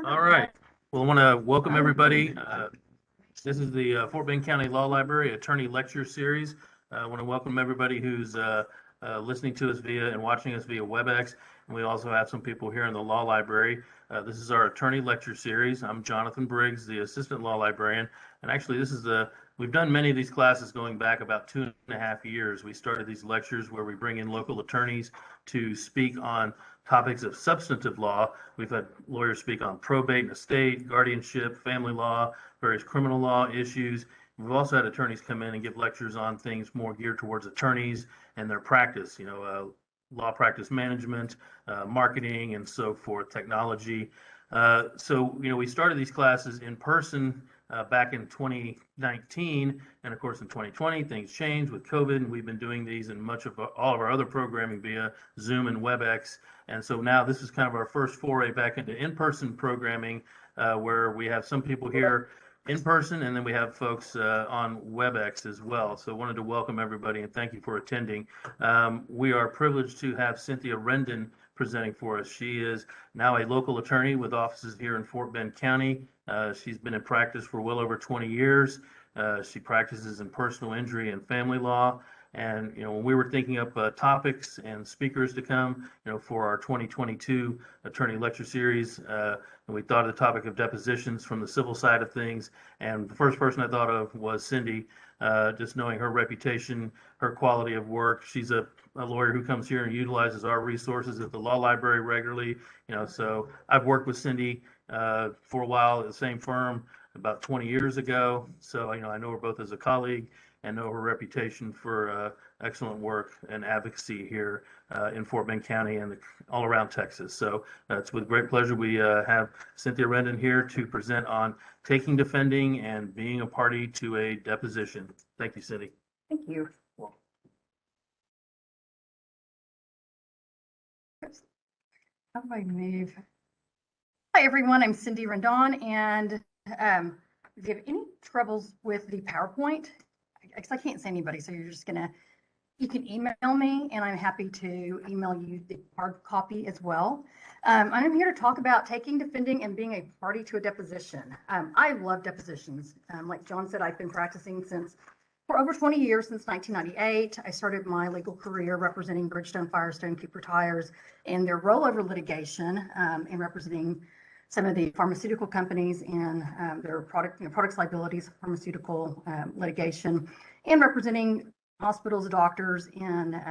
All right. Well, I want to welcome everybody. This is the Fort Bend County Law Library Attorney Lecture Series. I want to welcome everybody who's listening to us via and watching us via WebEx. And we also have some people here in the Law Library. This is our Attorney Lecture Series. I'm Jonathan Briggs, the Assistant Law Librarian. And actually, we've done many of these classes going back about 2.5 years. We started these lectures where we bring in local attorneys to speak on topics of substantive law. We've had lawyers speak on probate and estate, guardianship, family law, various criminal law issues. We've also had attorneys come in and give lectures on things more geared towards attorneys and their practice, law practice management, marketing, and so forth, technology. We started these classes in person back in 2019, and of course in 2020 things changed with COVID, and we've been doing these in all of our other programming via Zoom and WebEx. And so now this is kind of our first foray back into in-person programming, where we have some people here in person, and then we have folks on WebEx as well. So I wanted to welcome everybody and thank you for attending. We are privileged to have Cynthia Rendon presenting for us. She is now a local attorney with offices here in Fort Bend County. She's been in practice for well over 20 years. She practices in personal injury and family law. And when we were thinking up topics and speakers to come, for our 2022 Attorney Lecture Series, and we thought of the topic of depositions from the civil side of things. And the first person I thought of was Cindy. Just knowing her reputation, her quality of work. She's a lawyer who comes here and utilizes our resources at the law library regularly. So I've worked with Cindy for a while at the same firm about 20 years ago. So I know her both as a colleague and know her reputation for excellent work and advocacy here in Fort Bend County and all around Texas. So it's with great pleasure we have Cynthia Rendon here to present on taking, defending, and being a party to a deposition. Thank you, Cindy. Thank you. How do I move? Hi, everyone. I'm Cindy Rendon, and if you have any troubles with the PowerPoint, I can't see anybody, so you can email me, and I'm happy to email you the hard copy as well. I'm here to talk about taking, defending, and being a party to a deposition. I love depositions. Like John said, I've been practicing for over 20 years, since 1998. I started my legal career representing Bridgestone, Firestone, Cooper Tires, and their rollover litigation, and representing some of the pharmaceutical companies in their products liabilities, pharmaceutical litigation, and representing hospitals, doctors in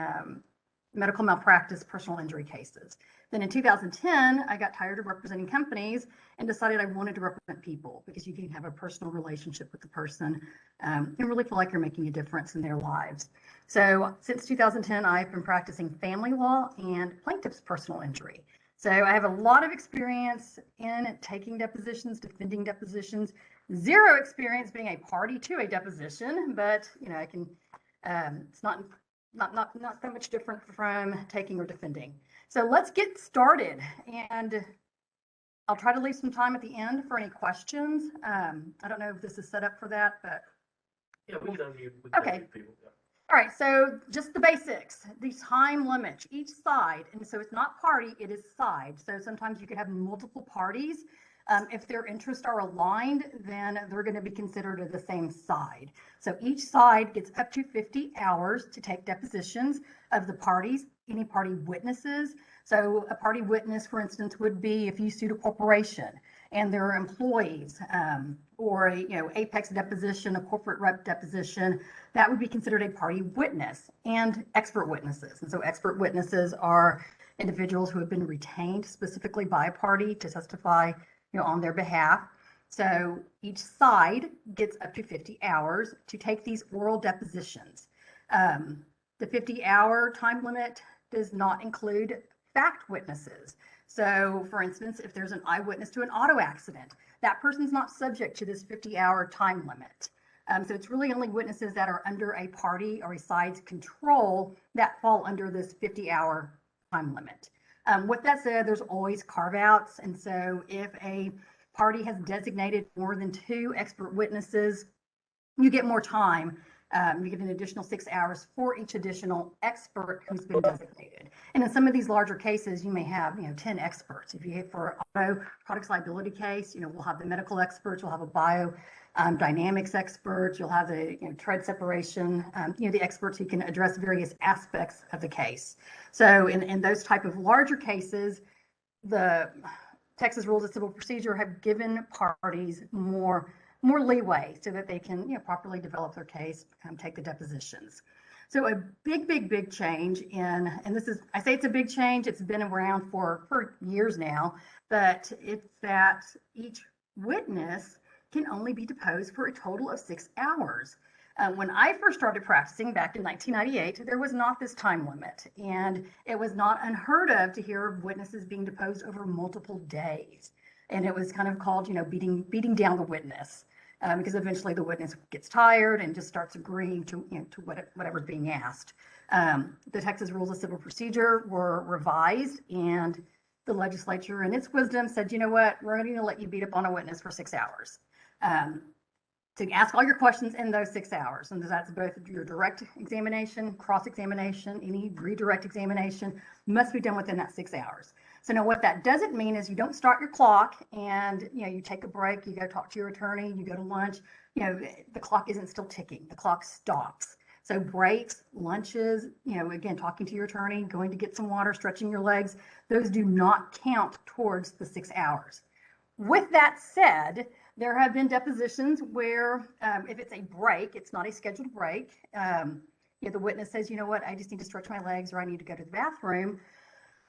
medical malpractice, personal injury cases. Then in 2010, I got tired of representing companies and decided I wanted to represent people, because you can have a personal relationship with the person and really feel like you're making a difference in their lives. So since 2010, I've been practicing family law and plaintiff's personal injury. So I have a lot of experience in taking depositions, defending depositions, zero experience being a party to a deposition, but I can, it's not that much different from taking or defending. So let's get started, and I'll try to leave some time at the end for any questions. I don't know if this is set up for that, but Yeah, we can unmute. Okay. All right, so just the basics, the time limit, each side, and so it's not party, it is side. So sometimes you could have multiple parties. If their interests are aligned, then they're going to be considered the same side. So each side gets up to 50 hours to take depositions of the parties, any party witnesses. So a party witness, for instance, would be if you sued a corporation and their employees, or Apex deposition, a corporate rep deposition, that would be considered a party witness, and expert witnesses. And so expert witnesses are individuals who have been retained specifically by a party to testify on their behalf. So each side gets up to 50 hours to take these oral depositions. The 50-hour time limit does not include fact witnesses. So for instance, if there's an eyewitness to an auto accident, that person's not subject to this 50-hour time limit. So it's really only witnesses that are under a party or a side's control that fall under this 50-hour time limit. With that said, there's always carve-outs. And so if a party has designated more than 2 expert witnesses, you get more time You get an additional 6 hours for each additional expert who's been designated. And in some of these larger cases, you may have, 10 experts. If you hit for auto products liability case, we'll have the medical experts, we'll have a bio dynamics experts, you'll have the tread separation, the experts who can address various aspects of the case. So in those type of larger cases, the Texas Rules of Civil Procedure have given parties more leeway so that they can properly develop their case, take the depositions. So a big change and this is, I say it's a big change, it's been around for years now, but it's that each witness can only be deposed for a total of 6 hours. When I first started practicing back in 1998, there was not this time limit, and it was not unheard of to hear of witnesses being deposed over multiple days. And it was kind of called, beating down the witness, because eventually the witness gets tired and just starts agreeing to whatever's being asked. The Texas Rules of Civil Procedure were revised, and the legislature, in its wisdom, said, you know what, we're going to let you beat up on a witness for 6 hours. To ask all your questions in those 6 hours. And that's both your direct examination, cross-examination, any redirect examination must be done within that 6 hours. So now what that doesn't mean is you don't start your clock and you take a break, you go talk to your attorney, you go to lunch, the clock isn't still ticking, the clock stops. So breaks, lunches, again, talking to your attorney, going to get some water, stretching your legs, those do not count towards the 6 hours. With that said, there have been depositions where if it's a break, it's not a scheduled break. The witness says, you know what, I just need to stretch my legs or I need to go to the bathroom.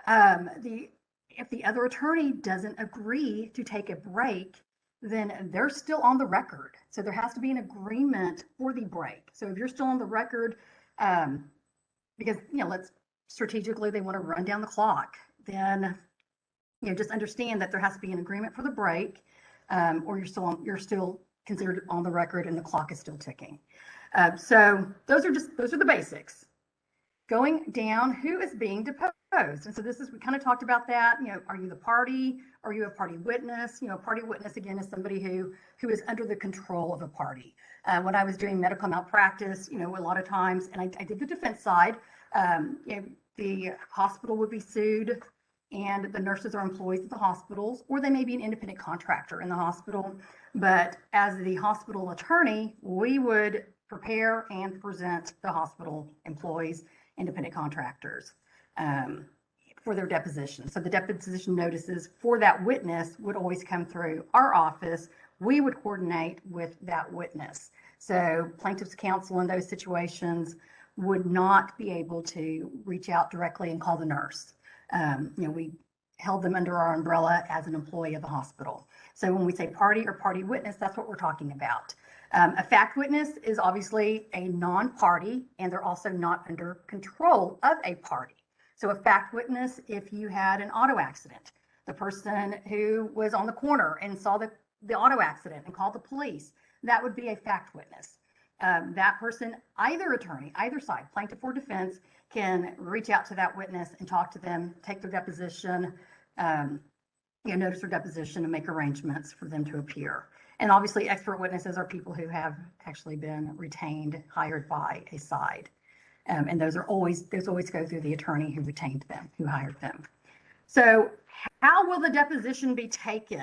If the other attorney doesn't agree to take a break, then they're still on the record. So there has to be an agreement for the break. So if you're still on the record, because, let's strategically, they want to run down the clock, then, just understand that there has to be an agreement for the break. Or you're still considered on the record and the clock is still ticking. So those are the basics. Going down, who is being deposed? And so we kind of talked about that. Are you the party? Are you a party witness? A party witness, again, is somebody who is under the control of a party. When I was doing medical malpractice, a lot of times, and I did the defense side, the hospital would be sued, and the nurses are employees of the hospitals, or they may be an independent contractor in the hospital. But as the hospital attorney, we would prepare and present the hospital employees, independent contractors, for their deposition. So the deposition notices for that witness would always come through our office. We would coordinate with that witness. So plaintiff's counsel in those situations would not be able to reach out directly and call the nurse. We held them under our umbrella as an employee of the hospital. So when we say party or party witness, that's what we're talking about. A fact witness is obviously a non-party, and they're also not under control of a party. So a fact witness, if you had an auto accident, the person who was on the corner and saw the auto accident and called the police, that would be a fact witness. That person, either attorney, either side, plaintiff or defense, can reach out to that witness and talk to them, take their deposition, notice their deposition, and make arrangements for them to appear. And obviously, expert witnesses are people who have actually been retained, hired by a side. And those always go through the attorney who retained them, who hired them. So how will the deposition be taken?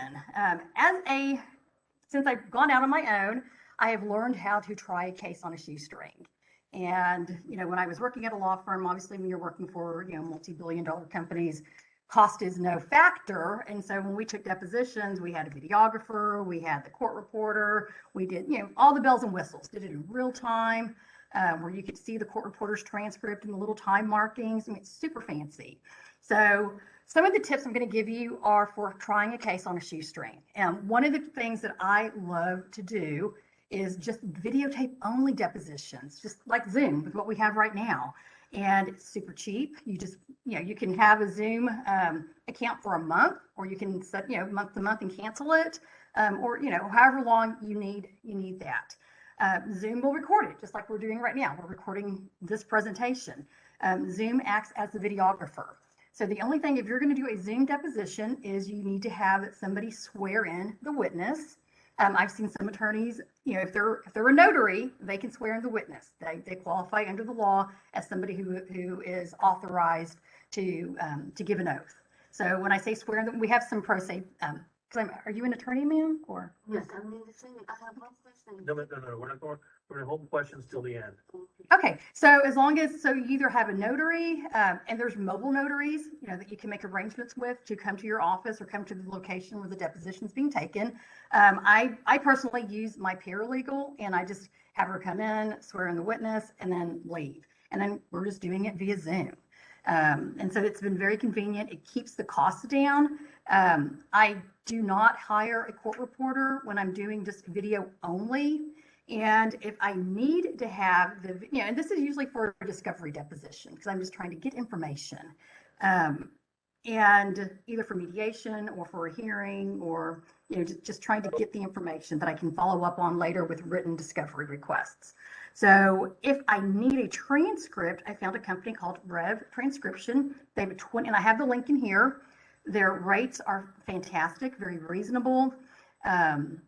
Since I've gone out on my own, I have learned how to try a case on a shoestring. And, when I was working at a law firm, obviously when you're working for, multi-billion-dollar companies, cost is no factor. And so when we took depositions, we had a videographer, we had the court reporter, we did, all the bells and whistles, did it in real time, where you could see the court reporter's transcript and the little time markings. I mean, it's super fancy. So some of the tips I'm going to give you are for trying a case on a shoestring. And one of the things that I love to do is just videotape only depositions, just like Zoom with what we have right now. And it's super cheap. You just, you can have a Zoom account for a month, or you can set, month to month and cancel it, or, however long you need that. Zoom will record it just like we're doing right now. We're recording this presentation. Zoom acts as the videographer. So the only thing, if you're going to do a Zoom deposition, is you need to have somebody swear in the witness. I've seen some attorneys, if they're a notary, they can swear in the witness. They qualify under the law as somebody who is authorized to give an oath. So when I say swear in, we have some pro se. Are you an attorney, ma'am, or? Yes, I'm in the same. I have one question. No, we're not going, we're gonna hold questions till the end. Okay, so as long as, so you either have a notary, and there's mobile notaries, that you can make arrangements with to come to your office or come to the location where the deposition's being taken. I personally use my paralegal, and I just have her come in, swear in the witness, and then leave. And then we're just doing it via Zoom. And so it's been very convenient. It keeps the costs down. I do not hire a court reporter when I'm doing just video only. And if I need to have and this is usually for a discovery deposition, because I'm just trying to get information. And either for mediation or for a hearing, or, just trying to get the information that I can follow up on later with written discovery requests. So if I need a transcript, I found a company called Rev Transcription. They have and I have the link in here. Their rates are fantastic, very reasonable. And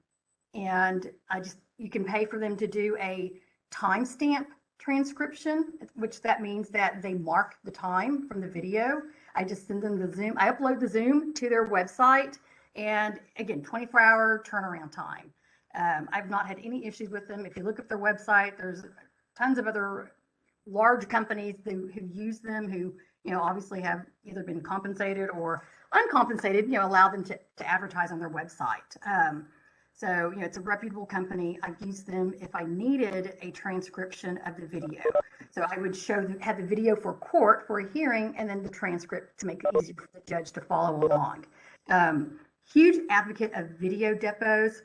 you can pay for them to do a timestamp transcription, which that means that they mark the time from the video. I just send them the Zoom. I upload the Zoom to their website, and again, 24-hour turnaround time. I've not had any issues with them. If you look at their website, there's tons of other large companies who use them, who obviously have either been compensated or uncompensated, allow them to advertise on their website. So, it's a reputable company. I've used them if I needed a transcription of the video. So I would have the video for court for a hearing, and then the transcript to make it easier for the judge to follow along. Huge advocate of video depots,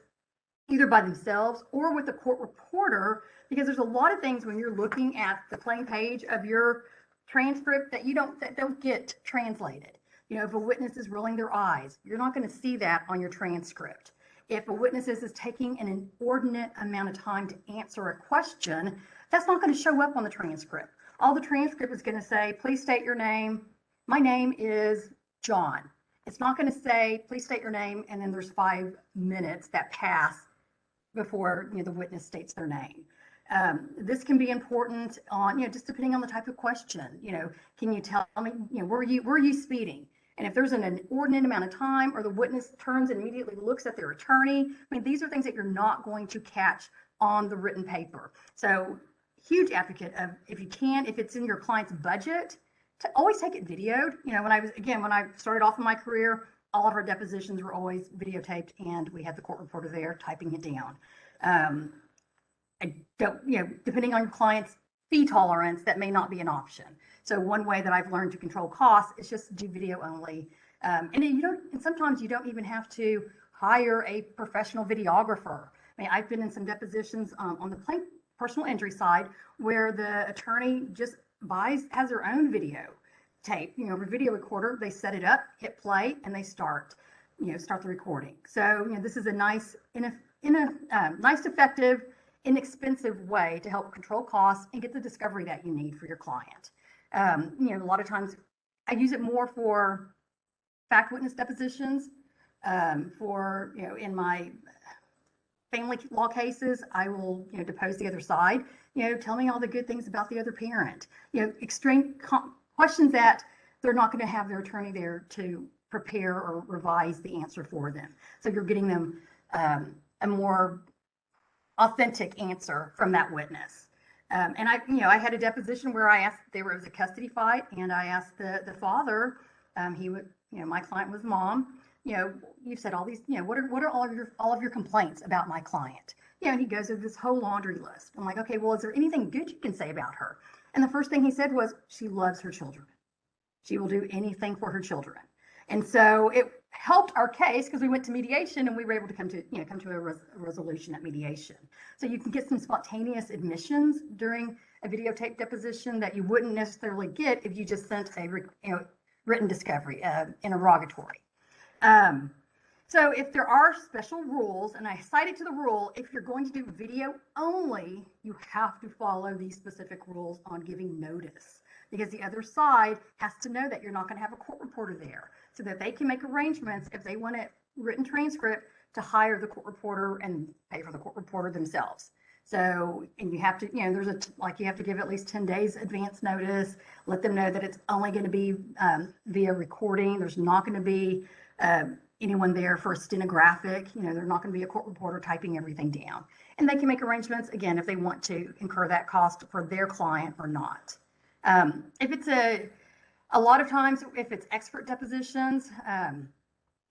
either by themselves or with a court reporter, because there's a lot of things when you're looking at the plain page of your transcript that don't get translated. If a witness is rolling their eyes, you're not going to see that on your transcript. If a witness is taking an inordinate amount of time to answer a question, that's not going to show up on the transcript. All the transcript is going to say, please state your name. My name is John. It's not going to say, please state your name, and then there's 5 minutes that pass before the witness states their name. This can be important on, just depending on the type of question. Can you tell me, were you speeding? And if there's an inordinate amount of time, or the witness turns and immediately looks at their attorney, these are things that you're not going to catch on the written paper. So huge advocate of, if it's in your client's budget, to always take it videoed. When I started off in my career, all of our depositions were always videotaped, and we had the court reporter there typing it down. I don't, depending on your client's fee tolerance, that may not be an option. So one way that I've learned to control costs is just do video only. And sometimes you don't even have to hire a professional videographer. I've been in some depositions on the plain personal injury side where the attorney just has their own video tape, a video recorder. They set it up, hit play, and they start the recording. So, this is a nice, nice, effective, inexpensive way to help control costs and get the discovery that you need for your client. A lot of times I use it more for fact witness depositions. In my family law cases, I will, depose the other side, tell me all the good things about the other parent, extreme questions that they're not going to have their attorney there to prepare or revise the answer for them. So you're getting them a more authentic answer from that witness. And I had a deposition where there was a custody fight, and I asked the father, my client was mom, you've said all these, what are all of your complaints about my client? And he goes through this whole laundry list. I'm like, okay, well, is there anything good you can say about her? And the first thing he said was, she loves her children. She will do anything for her children. And so it helped our case because we went to mediation, and we were able to come to a resolution at mediation. So you can get some spontaneous admissions during a videotape deposition that you wouldn't necessarily get if you just sent a written discovery, interrogatory. So if there are special rules, and I cited to the rule, if you're going to do video only, you have to follow these specific rules on giving notice, because the other side has to know that you're not going to have a court reporter there. so that they can make arrangements if they want a written transcript to hire the court reporter and pay for the court reporter themselves. So, and you have to, you have to give at least 10 days advance notice, let them know that it's only going to be via recording. There's not going to be anyone there for a stenographic. They're not going to be a court reporter typing everything down. And they can make arrangements, again, if they want to incur that cost for their client or not. If it's a lot of times, if it's expert depositions,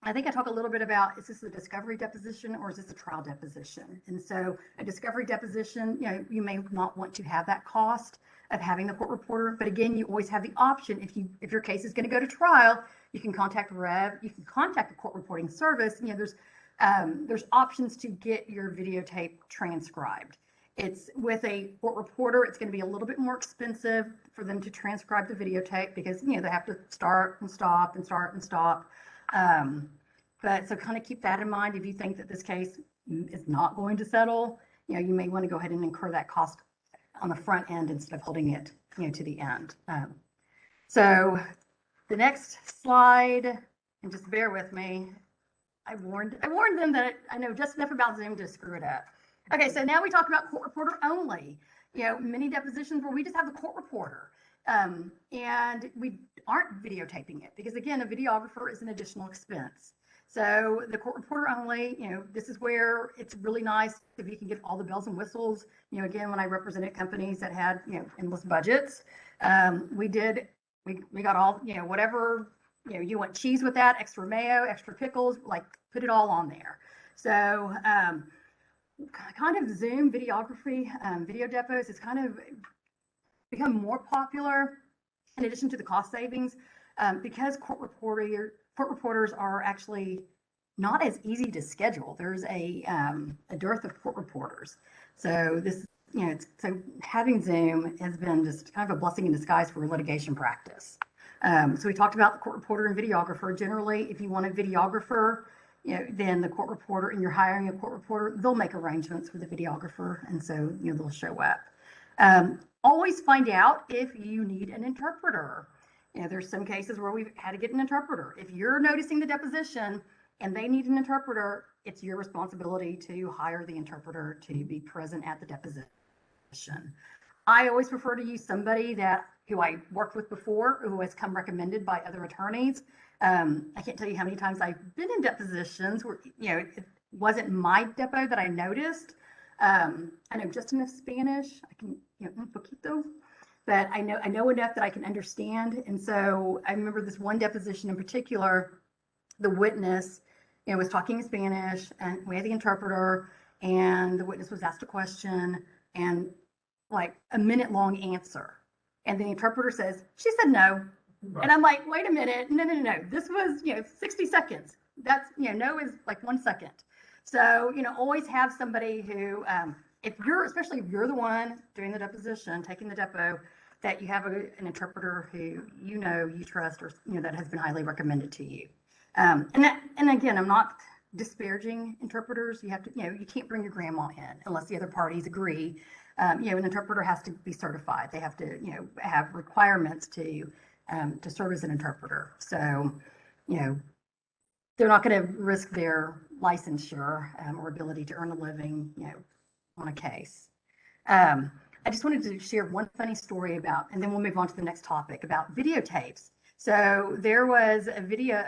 I think I talk a little bit about, is this a discovery deposition or is this a trial deposition? And so a discovery deposition, you may not want to have that cost of having the court reporter, but again, you always have the option, if your case is going to go to trial, you can contact Rev, you can contact the court reporting service. There's options to get your videotape transcribed. It's with a court reporter, it's going to be a little bit more expensive for them to transcribe the videotape because, they have to start and stop and start and stop. But so kind of keep that in mind. If you think that this case is not going to settle, you may want to go ahead and incur that cost on the front end instead of holding it, to the end. So the next slide, and just bear with me. I warned them that I know just enough about Zoom to screw it up. Okay, so now we talk about court reporter only. Many depositions where we just have the court reporter. And we aren't videotaping it because, again, a videographer is an additional expense. So the court reporter only, this is where it's really nice if you can get all the bells and whistles. Again, when I represented companies that had, endless budgets, we got all, whatever, you want cheese with that, extra mayo, extra pickles, like put it all on there. So kind of Zoom videography, video depots is kind of become more popular in addition to the cost savings because court reporters are actually not as easy to schedule. There's a dearth of court reporters. So this, so having Zoom has been just kind of a blessing in disguise for litigation practice. So we talked about the court reporter and videographer. Generally, if you want a videographer, then the court reporter, and you're hiring a court reporter, they'll make arrangements with the videographer, and so they'll show up. Always find out if you need an interpreter. There's some cases where we've had to get an interpreter. If you're noticing the deposition and they need an interpreter, it's your responsibility to hire the interpreter to be present at the deposition. I always prefer to use somebody who I worked with before, who has come recommended by other attorneys. I can't tell you how many times I've been in depositions where, it wasn't my depo that I noticed. I know just enough Spanish. I can, un poquito, but I know enough that I can understand. And so I remember this one deposition in particular, the witness, was talking in Spanish, and we had the interpreter, and the witness was asked a question, and like a minute-long answer, and the interpreter says, "She said no." Right. And I'm like, wait a minute, no. This was, 60 seconds. That's, no is like 1 second. So, always have somebody who, especially if you're the one doing the deposition, taking the depo, that you have an interpreter who you trust, or that has been highly recommended to you. And again, I'm not disparaging interpreters. You have to, you can't bring your grandma in unless the other parties agree. An interpreter has to be certified. They have to, have requirements to serve as an interpreter. So, they're not going to risk their licensure or ability to earn a living, on a case. I just wanted to share one funny story about, and then we'll move on to the next topic about videotapes. So there was a video,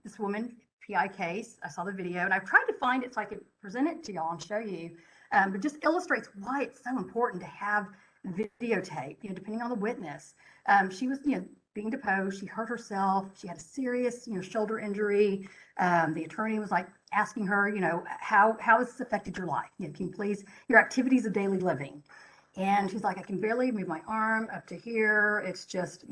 this woman, PI case, I saw the video, and I've tried to find it so I could present it to y'all and show you, but just illustrates why it's so important to have videotape, depending on the witness. She was, being deposed, she hurt herself, she had a serious, shoulder injury. The attorney was like asking her, how has this affected your life? Can you please, your activities of daily living? And she's like, I can barely move my arm up to here. It's just,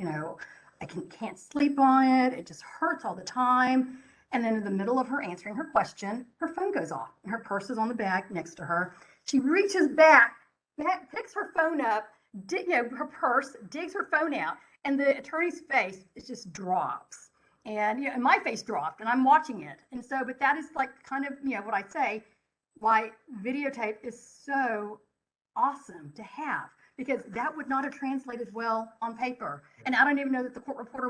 I can't sleep on it. It just hurts all the time. And then in the middle of her answering her question, her phone goes off and her purse is on the bag next to her. She reaches back, picks her phone up, her purse, digs her phone out, and the attorney's face, it just drops. And, and my face dropped, and I'm watching it. And so, but that is like kind of, what I say, why videotape is so awesome to have, because that would not have translated well on paper. And I don't even know that the court reporter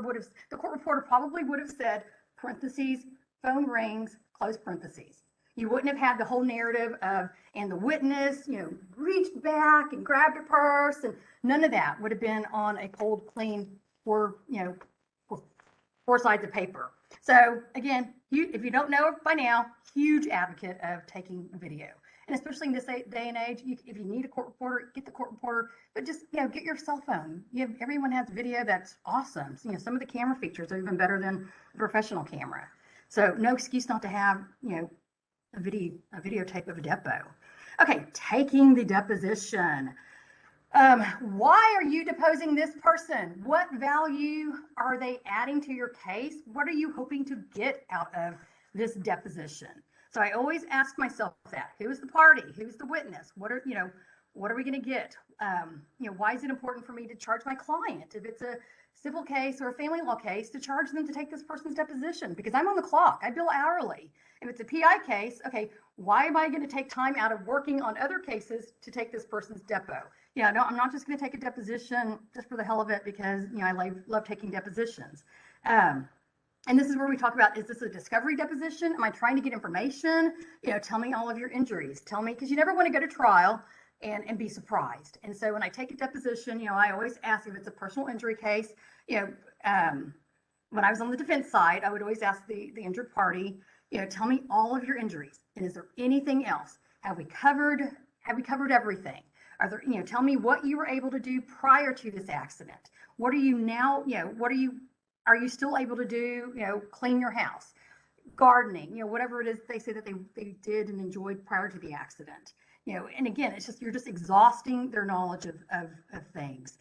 probably would have said, parentheses, phone rings, close parentheses. You wouldn't have had the whole narrative of, and the witness, reached back and grabbed her purse, and none of that would have been on a cold, clean, four sides of paper. So again, if you don't know by now, huge advocate of taking video. And especially in this day and age, if you need a court reporter, get the court reporter, but just, get your cell phone. Everyone has video that's awesome. So, some of the camera features are even better than a professional camera. So no excuse not to have, a videotape of a depo. Okay, taking the deposition. Why are you deposing this person? What value are they adding to your case? What are you hoping to get out of this deposition? So I always ask myself that. Who's the party? Who's the witness? What are we going to get? Why is it important for me to charge my client? If it's a civil case or a family law case, to charge them to take this person's deposition, because I'm on the clock. I bill hourly. If it's a PI case, okay, why am I going to take time out of working on other cases to take this person's depo? No, I'm not just going to take a deposition just for the hell of it because, I love taking depositions. And this is where we talk about, is this a discovery deposition? Am I trying to get information? Tell me all of your injuries. Tell me, because you never want to go to trial and be surprised. And so when I take a deposition, I always ask if it's a personal injury case. When I was on the defense side, I would always ask the injured party, tell me all of your injuries. And is there anything else? Have we covered everything? Are there, tell me what you were able to do prior to this accident. What are you now, are you still able to do, clean your house, gardening, whatever it is they say that they did and enjoyed prior to the accident. And again, it's just, you're just exhausting their knowledge of things.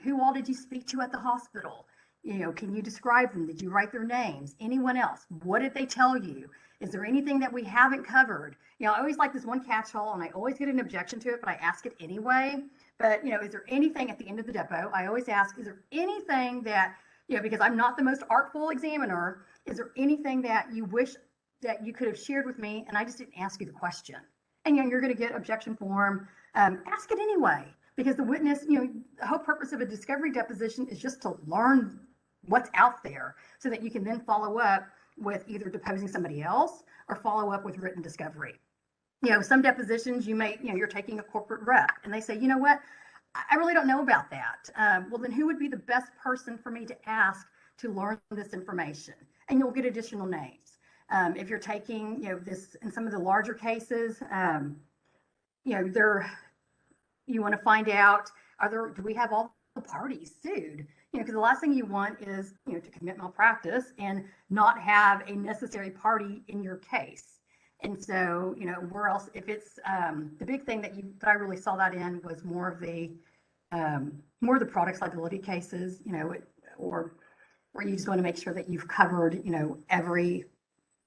Who all did you speak to at the hospital? Can you describe them? Did you write their names? Anyone else? What did they tell you? Is there anything that we haven't covered? I always like this one catch-all, and I always get an objection to it, but I ask it anyway. But, is there anything at the end of the depo? I always ask, is there anything that, because I'm not the most artful examiner, is there anything that you wish that you could have shared with me and I just didn't ask you the question? And you're going to get objection form. Ask it anyway, because the witness, the whole purpose of a discovery deposition is just to learn what's out there so that you can then follow up with either deposing somebody else or follow up with written discovery. Some depositions you're taking a corporate rep and they say, you know what? I really don't know about that. Well, then who would be the best person for me to ask to learn this information? And you'll get additional names. If you're taking, this in some of the larger cases, you want to find out, do we have all the parties sued? Because the last thing you want is, to commit malpractice and not have a necessary party in your case. And so, where else, if it's, the big thing that I really saw that in was more of the products liability cases, or where you just want to make sure that you've covered,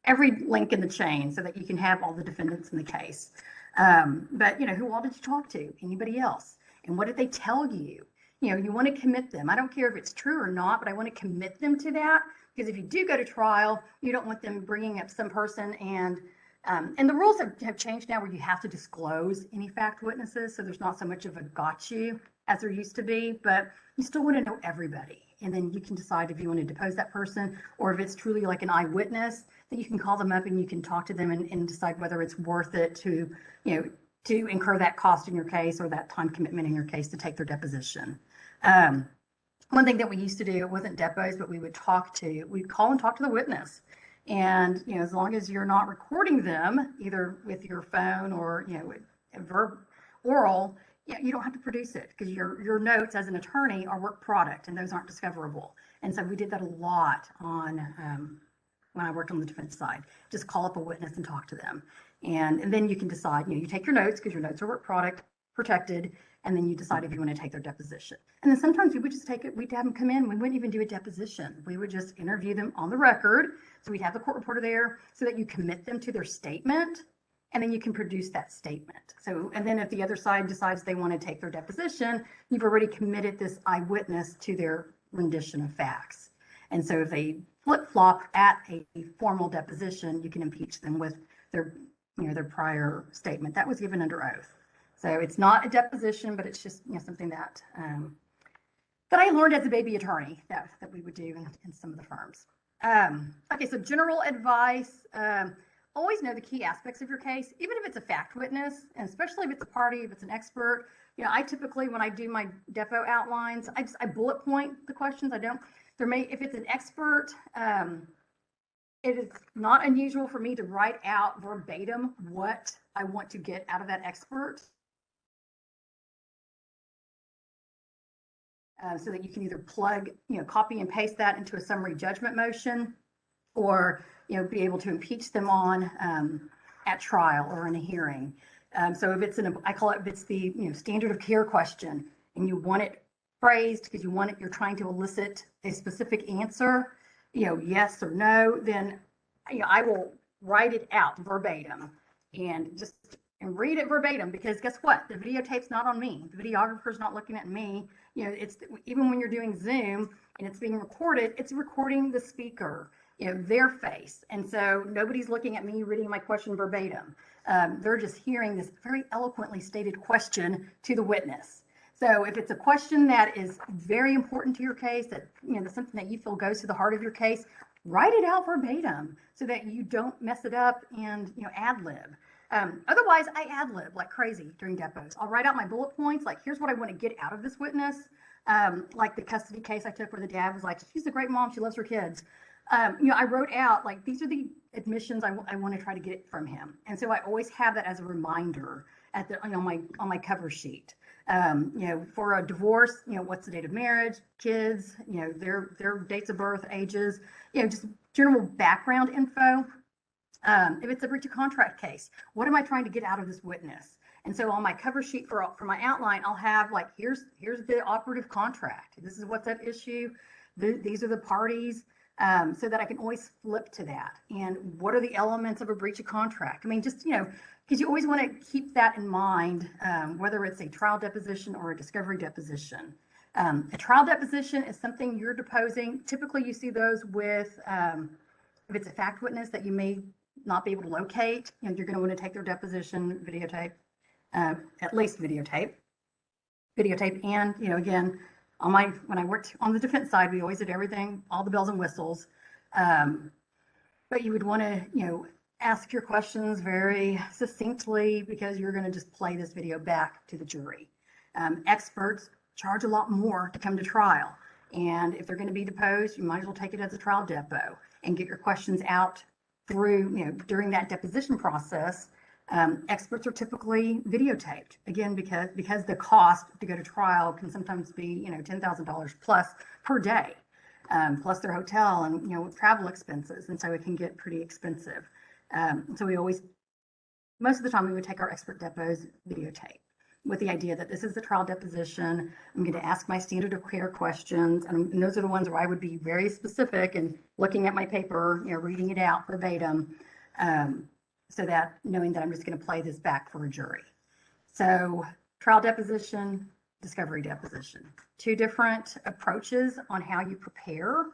every link in the chain so that you can have all the defendants in the case. But, who all did you talk to? Anybody else? And what did they tell you? You want to commit them. I don't care if it's true or not, but I want to commit them to that, because if you do go to trial, you don't want them bringing up some person and the rules have changed now where you have to disclose any fact witnesses. So there's not so much of a got you as there used to be, but you still want to know everybody. And then you can decide if you want to depose that person, or if it's truly like an eyewitness, that you can call them up and you can talk to them and decide whether it's worth it to incur that cost in your case or that time commitment in your case to take their deposition. One thing that we used to do, it wasn't depots, but we'd call and talk to the witness. And, as long as you're not recording them, either with your phone or, oral, you don't have to produce it, because your notes as an attorney are work product and those aren't discoverable. And so we did that a lot on, when I worked on the defense side, just call up a witness and talk to them. And then you can decide, you take your notes, because your notes are work product protected, and then you decide if you want to take their deposition. And then sometimes we would just we'd have them come in. We wouldn't even do a deposition. We would just interview them on the record. So we'd have the court reporter there so that you commit them to their statement, and then you can produce that statement. So, and then if the other side decides they want to take their deposition, you've already committed this eyewitness to their rendition of facts. And so if they flip-flop at a formal deposition, you can impeach them with their prior statement that was given under oath. So it's not a deposition, but it's just something that I learned as a baby attorney that we would do in some of the firms. Okay, so general advice, always know the key aspects of your case, even if it's a fact witness, and especially if it's a party, if it's an expert. I typically, when I do my depo outlines, I bullet point the questions. If it's an expert, it is not unusual for me to write out verbatim what I want to get out of that expert. So that you can either plug, copy and paste that into a summary judgment motion, or, be able to impeach them on at trial or in a hearing. So if it's if it's the, standard of care question and you want it phrased because you're trying to elicit a specific answer, yes or no, then, I will write it out verbatim and read it verbatim, because guess what? The videotape's not on me. The videographer's not looking at me. It's even when you're doing Zoom and it's being recorded, it's recording the speaker, their face. And so nobody's looking at me reading my question verbatim. They're just hearing this very eloquently stated question to the witness. So if it's a question that is very important to your case, that, that's something that you feel goes to the heart of your case, write it out verbatim so that you don't mess it up and, ad lib. Otherwise, I ad lib like crazy during depots. I'll write out my bullet points, like, here's what I want to get out of this witness. Like the custody case I took where the dad was like, she's a great mom, she loves her kids. I wrote out, like, these are the admissions I want to try to get from him. And so I always have that as a reminder on my cover sheet. For a divorce, what's the date of marriage, kids, their dates of birth, ages, just general background info. If it's a breach of contract case, what am I trying to get out of this witness? And so on my cover sheet for my outline, I'll have, like, here's the operative contract. This is what's at issue. These are the parties, so that I can always flip to that. And what are the elements of a breach of contract? I mean, just, because you always want to keep that in mind, whether it's a trial deposition or a discovery deposition. A trial deposition is something you're deposing. Typically, you see those with, if it's a fact witness that you may not be able to locate, you're going to want to take their deposition, videotape, at least videotape. And, again, when I worked on the defense side, we always did everything, all the bells and whistles. But you would want to, ask your questions very succinctly, because you're going to just play this video back to the jury. Experts charge a lot more to come to trial. And if they're going to be deposed, you might as well take it as a trial depo and get your questions out through, during that deposition process. Experts are typically videotaped, again, because the cost to go to trial can sometimes be, $10,000 plus per day, plus their hotel and, travel expenses. And so it can get pretty expensive. So most of the time we would take our expert depos videotape, with the idea that this is the trial deposition. I'm going to ask my standard of care questions. And those are the ones where I would be very specific and looking at my paper, reading it out verbatim, so that knowing that I'm just going to play this back for a jury. So trial deposition, discovery deposition, two different approaches on how you prepare.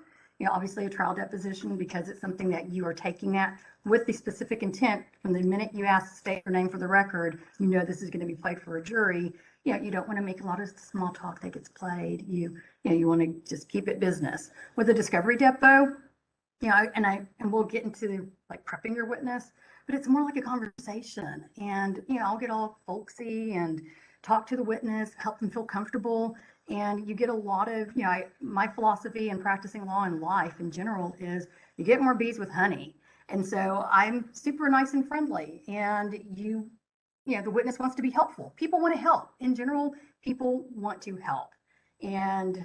Obviously a trial deposition, because it's something that you are taking at with the specific intent. From the minute you ask to state your name for the record, this is going to be played for a jury. You don't want to make a lot of small talk that gets played. You want to just keep it business. With a discovery depo, and we'll get into, like, prepping your witness, but it's more like a conversation. And, I'll get all folksy and talk to the witness, help them feel comfortable. And you get a lot of, my philosophy in practicing law and life in general is you get more bees with honey. And so I'm super nice and friendly, and the witness wants to be helpful. People want to help. In general, people want to help. And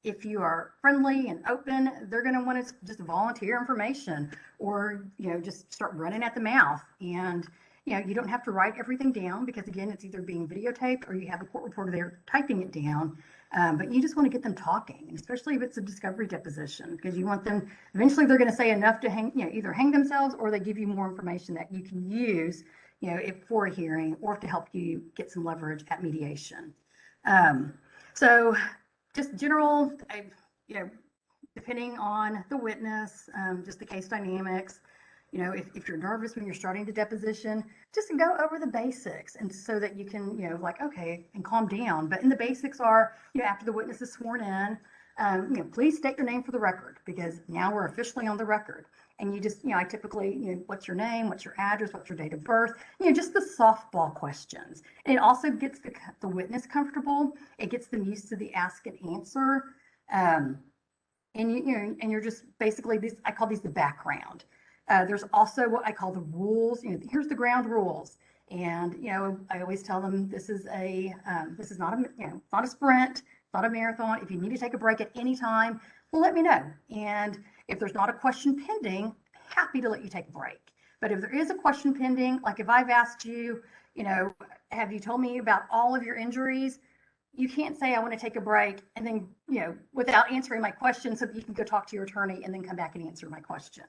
if you are friendly and open, they're going to want to just volunteer information, or, just start running at the mouth. And, you don't have to write everything down, because, again, it's either being videotaped or you have a court reporter there typing it down. But you just want to get them talking, especially if it's a discovery deposition, because you want them, eventually they're going to say enough to either hang themselves, or they give you more information that you can use, if for a hearing, or to help you get some leverage at mediation. So just general, depending on the witness, just the case dynamics. If you're nervous when you're starting the deposition, just go over the basics, and so that you can, okay, and calm down. But in the basics are, after the witness is sworn in, Please state your name for the record, because now we're officially on the record. And you just, I typically, what's your name, what's your address, what's your date of birth, just the softball questions. And it also gets the witness comfortable. It gets them used to the ask and answer. And you're just basically this, I call these the background. There's also what I call the rules. Here's the ground rules. And, I always tell them this is not a sprint, not a marathon. If you need to take a break at any time, well, let me know. And if there's not a question pending, happy to let you take a break. But if there is a question pending, like if I've asked you, have you told me about all of your injuries? You can't say I want to take a break and then, without answering my question so that you can go talk to your attorney and then come back and answer my question.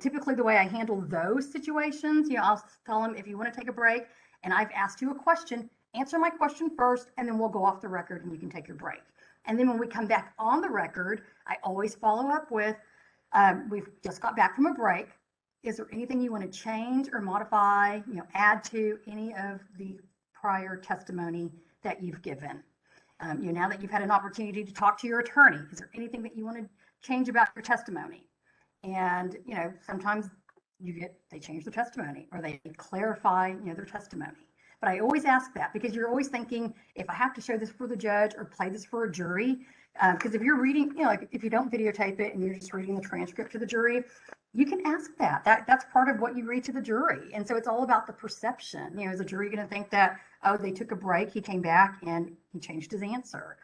Typically the way I handle those situations, I'll tell them, if you want to take a break and I've asked you a question, answer my question first, and then we'll go off the record and you can take your break. And then when we come back on the record, I always follow up with, we've just got back from a break. Is there anything you want to change or modify, add to any of the prior testimony that you've given? Now that you've had an opportunity to talk to your attorney, is there anything that you want to change about your testimony? And, sometimes they change their testimony or they clarify, their testimony. But I always ask that, because you're always thinking, if I have to show this for the judge or play this for a jury, because if you're reading, like if you don't videotape it and you're just reading the transcript to the jury, you can ask that. That's part of what you read to the jury. And so it's all about the perception. Is the jury going to think that, oh, they took a break, he came back and he changed his answer?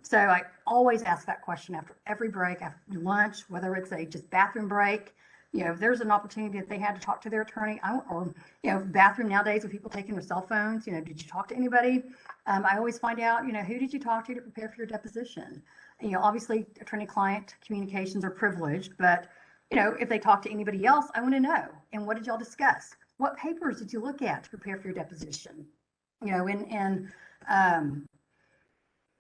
So I always ask that question after every break, after lunch, whether it's a just bathroom break. If there's an opportunity that they had to talk to their attorney, or bathroom nowadays with people taking their cell phones, did you talk to anybody? I always find out, who did you talk to prepare for your deposition? Obviously attorney-client communications are privileged, but if they talk to anybody else, I want to know. And what did y'all discuss? What papers did you look at to prepare for your deposition?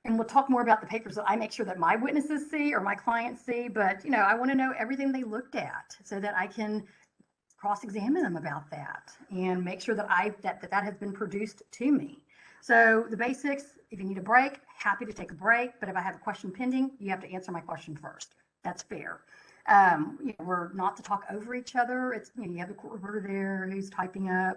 And we'll talk more about the papers that I make sure that my witnesses see or my clients see, but I want to know everything they looked at so that I can cross-examine them about that and make sure that that has been produced to me. So the basics, if you need a break, happy to take a break, but if I have a question pending, you have to answer my question first. That's fair. We're not to talk over each other. It's, you have the court reporter there who's typing up.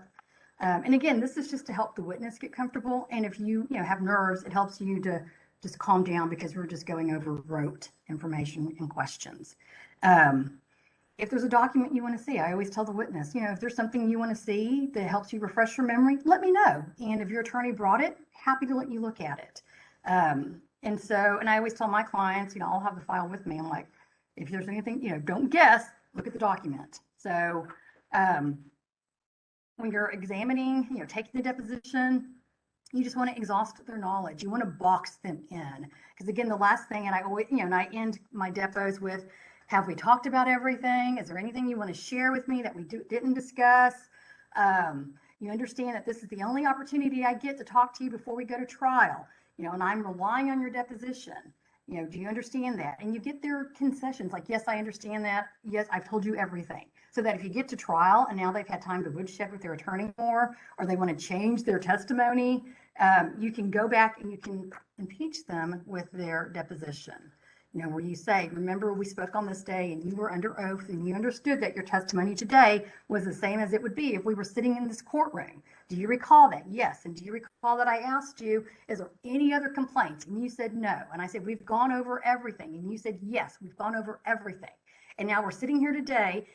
And again, this is just to help the witness get comfortable. And if you have nerves, it helps you to just calm down, because we're just going over rote information and questions. If there's a document you want to see, I always tell the witness, if there's something you want to see that helps you refresh your memory, let me know. And if your attorney brought it, happy to let you look at it. And I always tell my clients, I'll have the file with me. I'm like, if there's anything, don't guess, look at the document. So, when you're examining, taking the deposition, you just want to exhaust their knowledge. You want to box them in. Because again, the last thing, and I always, and I end my depos with, have we talked about everything? Is there anything you want to share with me that we didn't discuss? You understand that this is the only opportunity I get to talk to you before we go to trial, and I'm relying on your deposition. Do you understand that? And you get their concessions like, yes, I understand that. Yes, I've told you everything. So that if you get to trial and now they've had time to woodshed with their attorney more, or they want to change their testimony, you can go back and you can impeach them with their deposition. Where you say, remember, we spoke on this day and you were under oath and you understood that your testimony today was the same as it would be if we were sitting in this courtroom. Do you recall that? Yes. And do you recall that I asked you, is there any other complaints? And you said no. And I said, we've gone over everything. And you said, yes, we've gone over everything. And now we're sitting here today,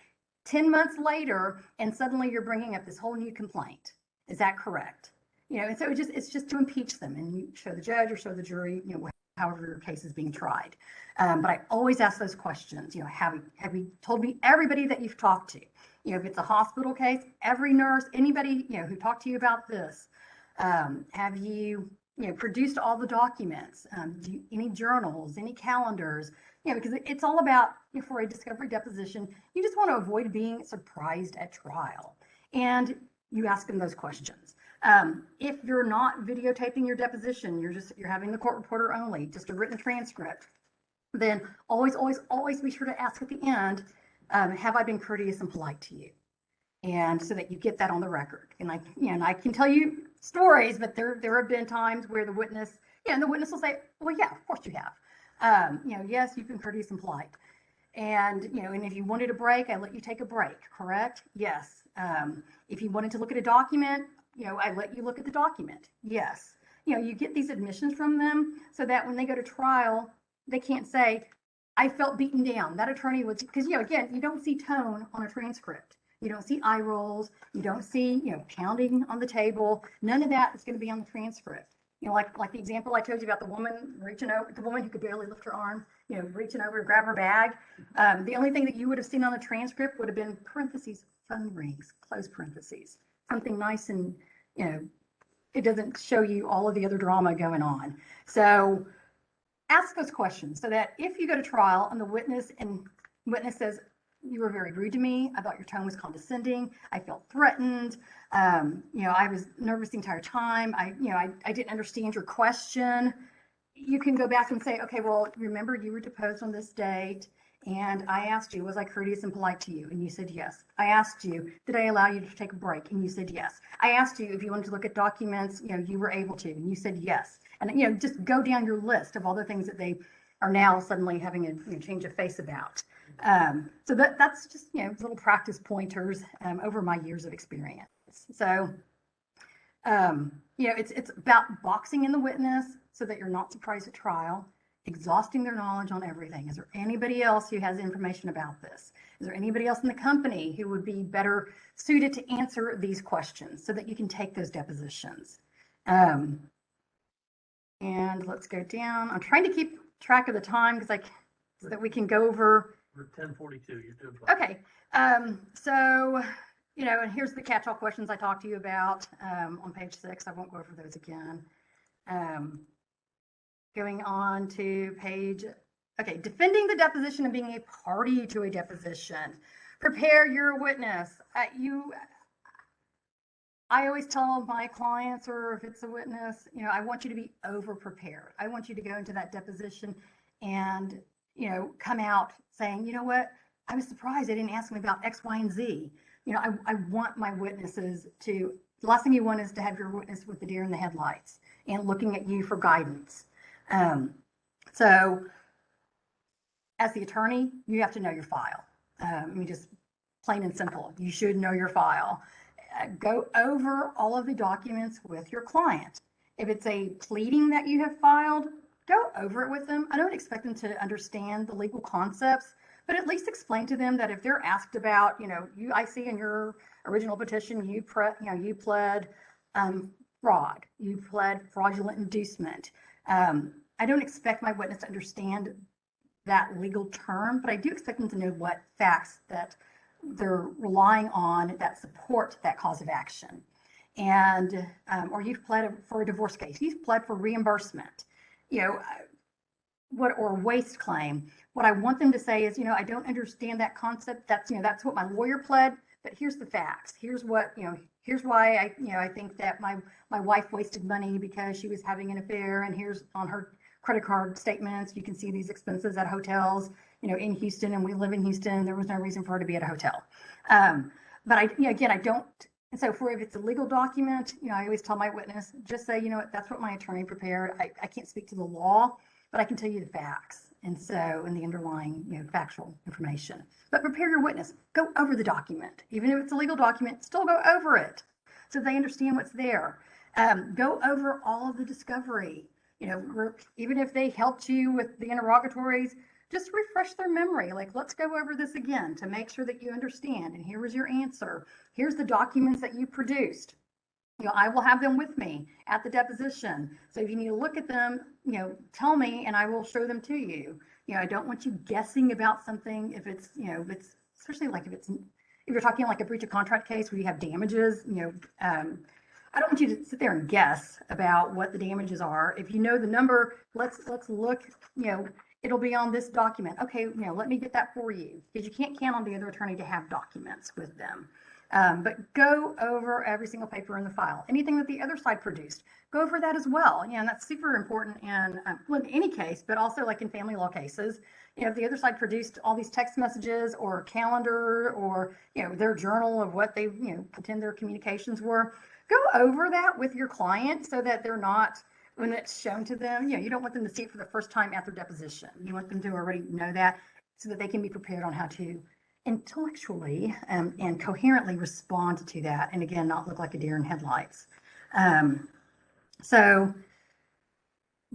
10 months later, and suddenly you're bringing up this whole new complaint. Is that correct? And so it's just to impeach them, and you show the judge or show the jury, however your case is being tried. But I always ask those questions. Have you told me everybody that you've talked to? If it's a hospital case, every nurse, anybody, who talked to you about this, have you, produced all the documents? Any journals, any calendars? Because it's all about, for a discovery deposition, you just want to avoid being surprised at trial. And you ask them those questions. If you're not videotaping your deposition, you're having the court reporter only, just a written transcript, then always be sure to ask at the end, have I been courteous and polite to you? And so that you get that on the record. And I can tell you stories, but there have been times where the witness will say, well, yeah, of course you have. Yes, you've been courteous and polite. And, and if you wanted a break, I let you take a break, correct? Yes. If you wanted to look at a document, I let you look at the document. Yes. You get these admissions from them so that when they go to trial, they can't say, I felt beaten down. That attorney was, because, again, you don't see tone on a transcript. You don't see eye rolls. You don't see, pounding on the table. None of that is going to be on the transcript. Like the example I told you about the woman reaching over, the woman who could barely lift her arm, reaching over to grab her bag. The only thing that you would have seen on the transcript would have been parentheses, phone rings, close parentheses, something nice and, it doesn't show you all of the other drama going on. So ask those questions so that if you go to trial and the witness says, you were very rude to me. I thought your tone was condescending. I felt threatened. I was nervous the entire time. I didn't understand your question. You can go back and say, okay, well, remember you were deposed on this date. And I asked you, was I courteous and polite to you? And you said yes. I asked you, did I allow you to take a break? And you said yes. I asked you if you wanted to look at documents, you were able to, and you said yes. And, just go down your list of all the things that they are now suddenly having a change of face about. So that's just, little practice pointers over my years of experience. So, it's about boxing in the witness so that you're not surprised at trial, exhausting their knowledge on everything. Is there anybody else who has information about this? Is there anybody else in the company who would be better suited to answer these questions so that you can take those depositions? And let's go down. I'm trying to keep track of the time so that we can go over. We're 10:42. You're doing fine. Okay. So, and here's the catch-all questions I talked to you about on page 6. I won't go over those again. Going on to defending the deposition and being a party to a deposition. Prepare your witness. I always tell my clients, or if it's a witness, I want you to be over-prepared. I want you to go into that deposition and, come out saying, you know what, I was surprised they didn't ask me about X, Y, and Z. I want my witnesses the last thing you want is to have your witness with the deer in the headlights and looking at you for guidance. So as the attorney, you have to know your file. Just plain and simple, you should know your file. Go over all of the documents with your client. If it's a pleading that you have filed, go over it with them. I don't expect them to understand the legal concepts, but at least explain to them that if they're asked about, I see in your original petition, you pled fraud, you pled fraudulent inducement. I don't expect my witness to understand that legal term, but I do expect them to know what facts that they're relying on that support that cause of action. And, or you've pled for a divorce case, you've pled for reimbursement, or waste claim. What I want them to say is, I don't understand that concept. That's what my lawyer pled, but here's the facts. Here's what, here's why I think that my wife wasted money because she was having an affair, and here's on her credit card statements, you can see these expenses at hotels, in Houston, and we live in Houston. There was no reason for her to be at a hotel. But I don't. And so if it's a legal document, I always tell my witness, just say, that's what my attorney prepared. I can't speak to the law, but I can tell you the facts. And so, in the underlying, factual information. But prepare your witness. Go over the document. Even if it's a legal document, still go over it so they understand what's there. Go over all of the discovery. Even if they helped you with the interrogatories, just refresh their memory. Like, let's go over this again to make sure that you understand. And here was your answer. Here's the documents that you produced. I will have them with me at the deposition. So if you need to look at them, tell me and I will show them to you. I don't want you guessing about something if it's, it's especially like if you're talking like a breach of contract case where you have damages, I don't want you to sit there and guess about what the damages are. If you know the number, let's look, it'll be on this document. Okay, let me get that for you, because you can't count on the other attorney to have documents with them. But go over every single paper in the file. Anything that the other side produced, go over that as well. And that's super important in any case, but also like in family law cases. If the other side produced all these text messages or calendar or their journal of what they pretend their communications were, go over that with your client so that they're not when it's shown to them, you don't want them to see it for the first time at their deposition. You want them to already know that so that they can be prepared on how to intellectually and coherently respond to that. And again, not look like a deer in headlights. So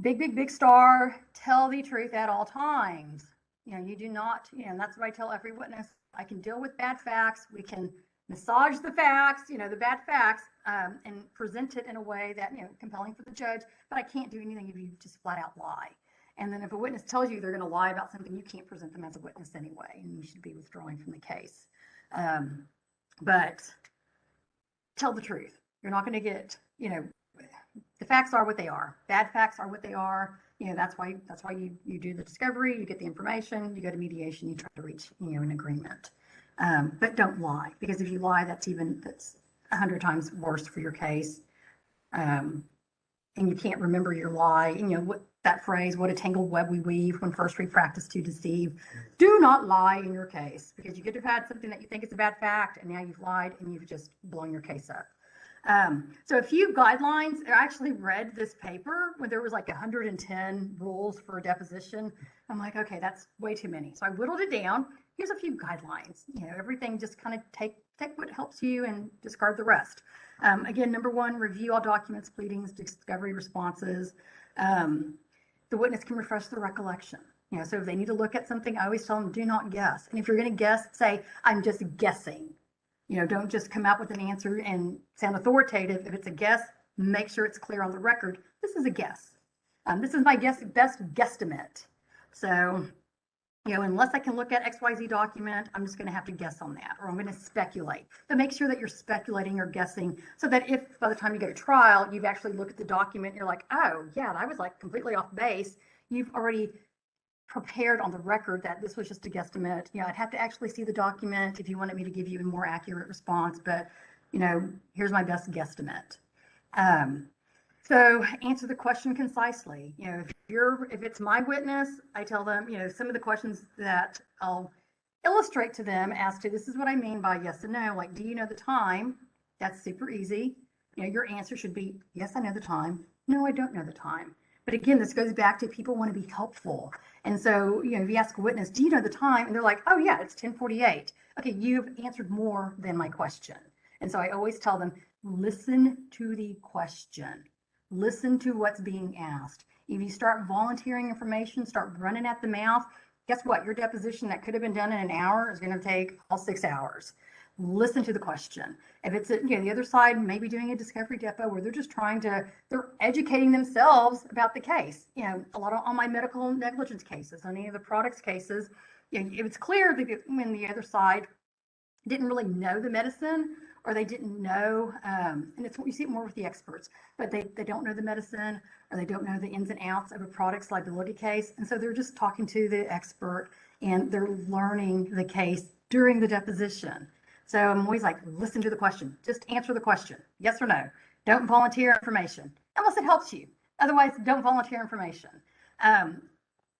big star, tell the truth at all times. You do not, and that's what I tell every witness. I can deal with bad facts. We can massage the facts, the bad facts, and present it in a way that, compelling for the judge, but I can't do anything if you just flat out lie. And then if a witness tells you they're going to lie about something, you can't present them as a witness anyway, and you should be withdrawing from the case. But tell the truth. You're not going to get, the facts are what they are. Bad facts are what they are. That's why you do the discovery, you get the information, you go to mediation, you try to reach, an agreement. But don't lie, because if you lie, that's 100 times worse for your case. And you can't remember your lie. And what that phrase, what a tangled web we weave when first we practice to deceive. Do not lie in your case, because you could have had something that you think is a bad fact, and now you've lied and you've just blown your case up. So a few guidelines. I actually read this paper when there was like 110 rules for a deposition. I'm like, okay, that's way too many. So I whittled it down. Here's a few guidelines. Everything, just kind of take what helps you and discard the rest. Again, number one, review all documents, pleadings, discovery responses. The witness can refresh their recollection. So if they need to look at something, I always tell them, do not guess. And if you're going to guess, say, I'm just guessing. Don't just come out with an answer and sound authoritative. If it's a guess, make sure it's clear on the record. This is a guess. This is my best guesstimate. So, unless I can look at XYZ document, I'm just going to have to guess on that, or I'm going to speculate. But make sure that you're speculating or guessing, so that if by the time you go to trial, you've actually looked at the document, and you're like, oh yeah, I was like completely off base. You've already prepared on the record that this was just a guesstimate. I'd have to actually see the document if you wanted me to give you a more accurate response, but here's my best guesstimate. So answer the question concisely. If it's my witness, I tell them, some of the questions that I'll illustrate to them as to, this is what I mean by yes and no. Like, do you know the time? That's super easy. Your answer should be, yes, I know the time. No, I don't know the time. But again, this goes back to people want to be helpful. And so, if you ask a witness, do you know the time? And they're like, oh yeah, it's 10:48. Okay, you've answered more than my question. And so I always tell them, listen to the question. Listen to what's being asked. If you start volunteering information, start running at the mouth, guess what? Your deposition that could have been done in an hour is going to take all 6 hours. Listen to the question. If it's the other side, maybe doing a discovery depo where they're just they're educating themselves about the case. A lot on my medical negligence cases, on any of the products cases, if it's clear that when the other side didn't really know the medicine, or they didn't know, and you see it more with the experts, but they don't know the medicine, or they don't know the ins and outs of a product's liability case. And so they're just talking to the expert and they're learning the case during the deposition. So I'm always like, listen to the question. Just answer the question, yes or no. Don't volunteer information unless it helps you. Otherwise, don't volunteer information.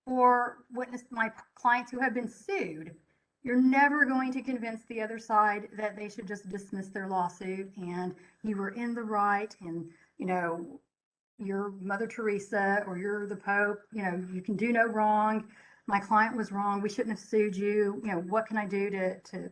Or witness my clients who have been sued. You're never going to convince the other side that they should just dismiss their lawsuit and you were in the right, and you're Mother Teresa or you're the Pope. You can do no wrong. My client was wrong. We shouldn't have sued you. What can I do to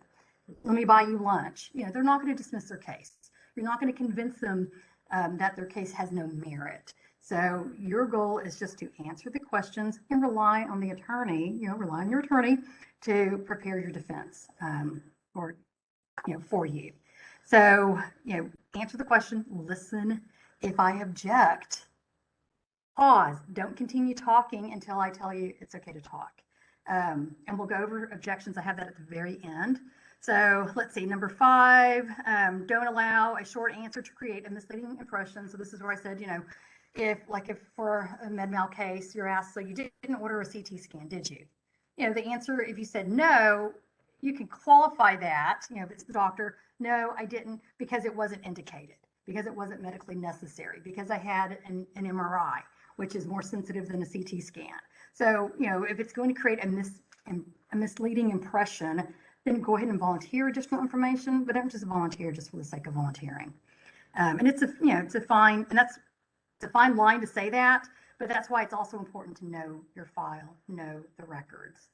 let me buy you lunch? They're not going to dismiss their case. You're not going to convince them that their case has no merit. So your goal is just to answer the questions and rely on the attorney, rely on your attorney to prepare your defense for you. So, answer the question, listen. If I object, pause. Don't continue talking until I tell you it's okay to talk. And we'll go over objections. I have that at the very end. So let's see, number 5, don't allow a short answer to create a misleading impression. So this is where I said, if for a med mal case, you're asked, so you didn't order a CT scan, did you? The answer, if you said no, you can qualify that, if it's the doctor, no, I didn't, because it wasn't indicated, because it wasn't medically necessary, because I had an MRI, which is more sensitive than a CT scan. So, if it's going to create a misleading impression, then go ahead and volunteer additional information, but don't just volunteer just for the sake of volunteering. And it's a fine, and that's a fine line to say that, but that's why it's also important to know your file, know the records.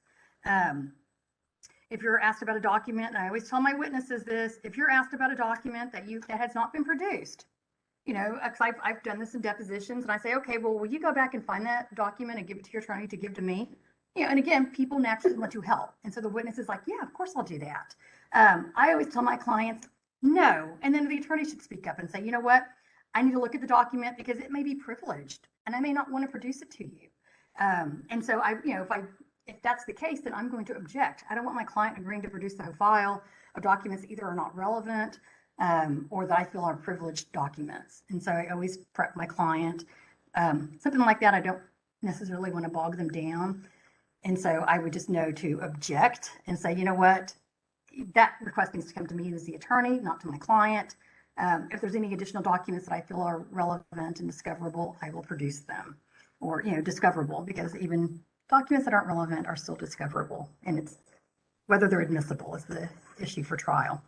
If you're asked about a document, and I always tell my witnesses this, if you're asked about a document that has not been produced, you know, because I've done this in depositions, and I say, okay, well, will you go back and find that document and give it to your attorney to give to me? You know, and again, people naturally want to help. And so the witness is like, yeah, of course I'll do that. I always tell my clients, no. And then the attorney should speak up and say, you know what? I need to look at the document because it may be privileged and I may not want to produce it to you. And so if that's the case, then I'm going to object. I don't want my client agreeing to produce the whole file of documents that either are not relevant or that I feel are privileged documents. And so I always prep my client. Something like that, I don't necessarily want to bog them down. And so I would just know to object and say, you know what, that request needs to come to me as the attorney, not to my client. If there's any additional documents that I feel are relevant and discoverable, I will produce them. Or, you know, discoverable, because even documents that aren't relevant are still discoverable. And it's whether they're admissible is the issue for trial.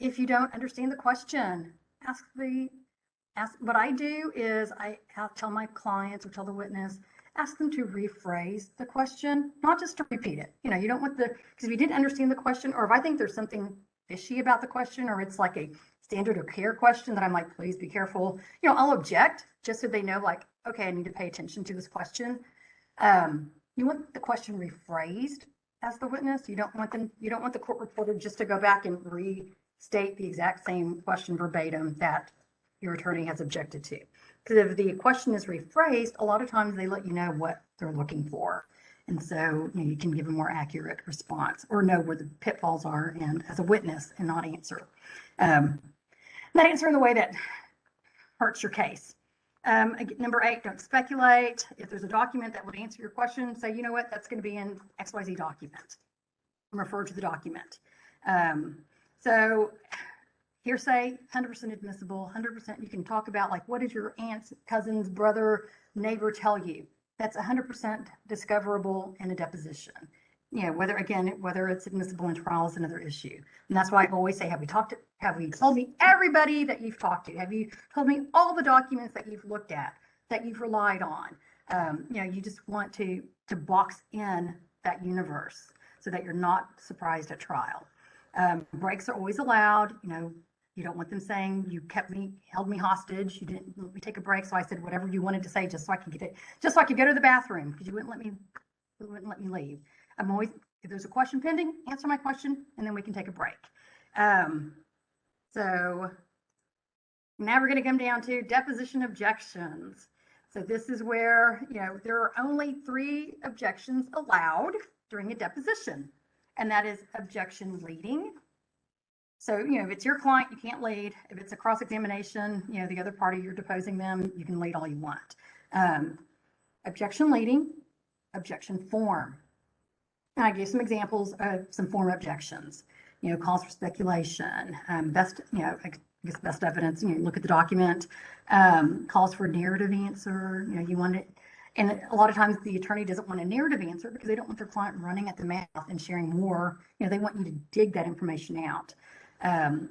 If you don't understand the question, ask. What I do is I'll tell my clients or tell the witness, ask them to rephrase the question, not just to repeat it. You know, you don't want because if you didn't understand the question, or if I think there's something fishy about the question, or it's like a standard of care question that I'm like, please be careful. You know, I'll object just so they know, like, okay, I need to pay attention to this question. You want the question rephrased as the witness. You don't want the court reporter just to go back and restate the exact same question verbatim that your attorney has objected to. Because if the question is rephrased, a lot of times they let you know what they're looking for. And so you can give a more accurate response or know where the pitfalls are and as a witness and not answer. Not answer in the way that hurts your case. Number 8, don't speculate. If there's a document that would answer your question, say, you know what, that's going to be in XYZ document. Refer to the document. So hearsay, 100% admissible, 100% you can talk about, like, what did your aunt's, cousin's, brother, neighbor tell you? That's 100% discoverable in a deposition. You know, whether it's admissible in trial is another issue. And that's why I always say, have you told me everybody that you've talked to? Have you told me all the documents that you've looked at, that you've relied on? You know, you just want to box in that universe so that you're not surprised at trial. Breaks are always allowed. You know, you don't want them saying you held me hostage. You didn't let me take a break. So I said whatever you wanted to say just so I could go to the bathroom because you wouldn't let me leave. I'm always, if there's a question pending, answer my question and then we can take a break. So now we're going to come down to deposition objections. So this is where, you know, there are only 3 objections allowed during a deposition, and that is objection leading. So, you know, if it's your client, you can't lead. If it's a cross-examination, you know, the other party, you're deposing them, you can lead all you want. Objection leading, objection form. And I gave some examples of some form objections. You know, calls for speculation, best evidence, you know, look at the document, calls for a narrative answer, you know, you want it. And a lot of times the attorney doesn't want a narrative answer because they don't want their client running at the mouth and sharing more. You know, they want you to dig that information out.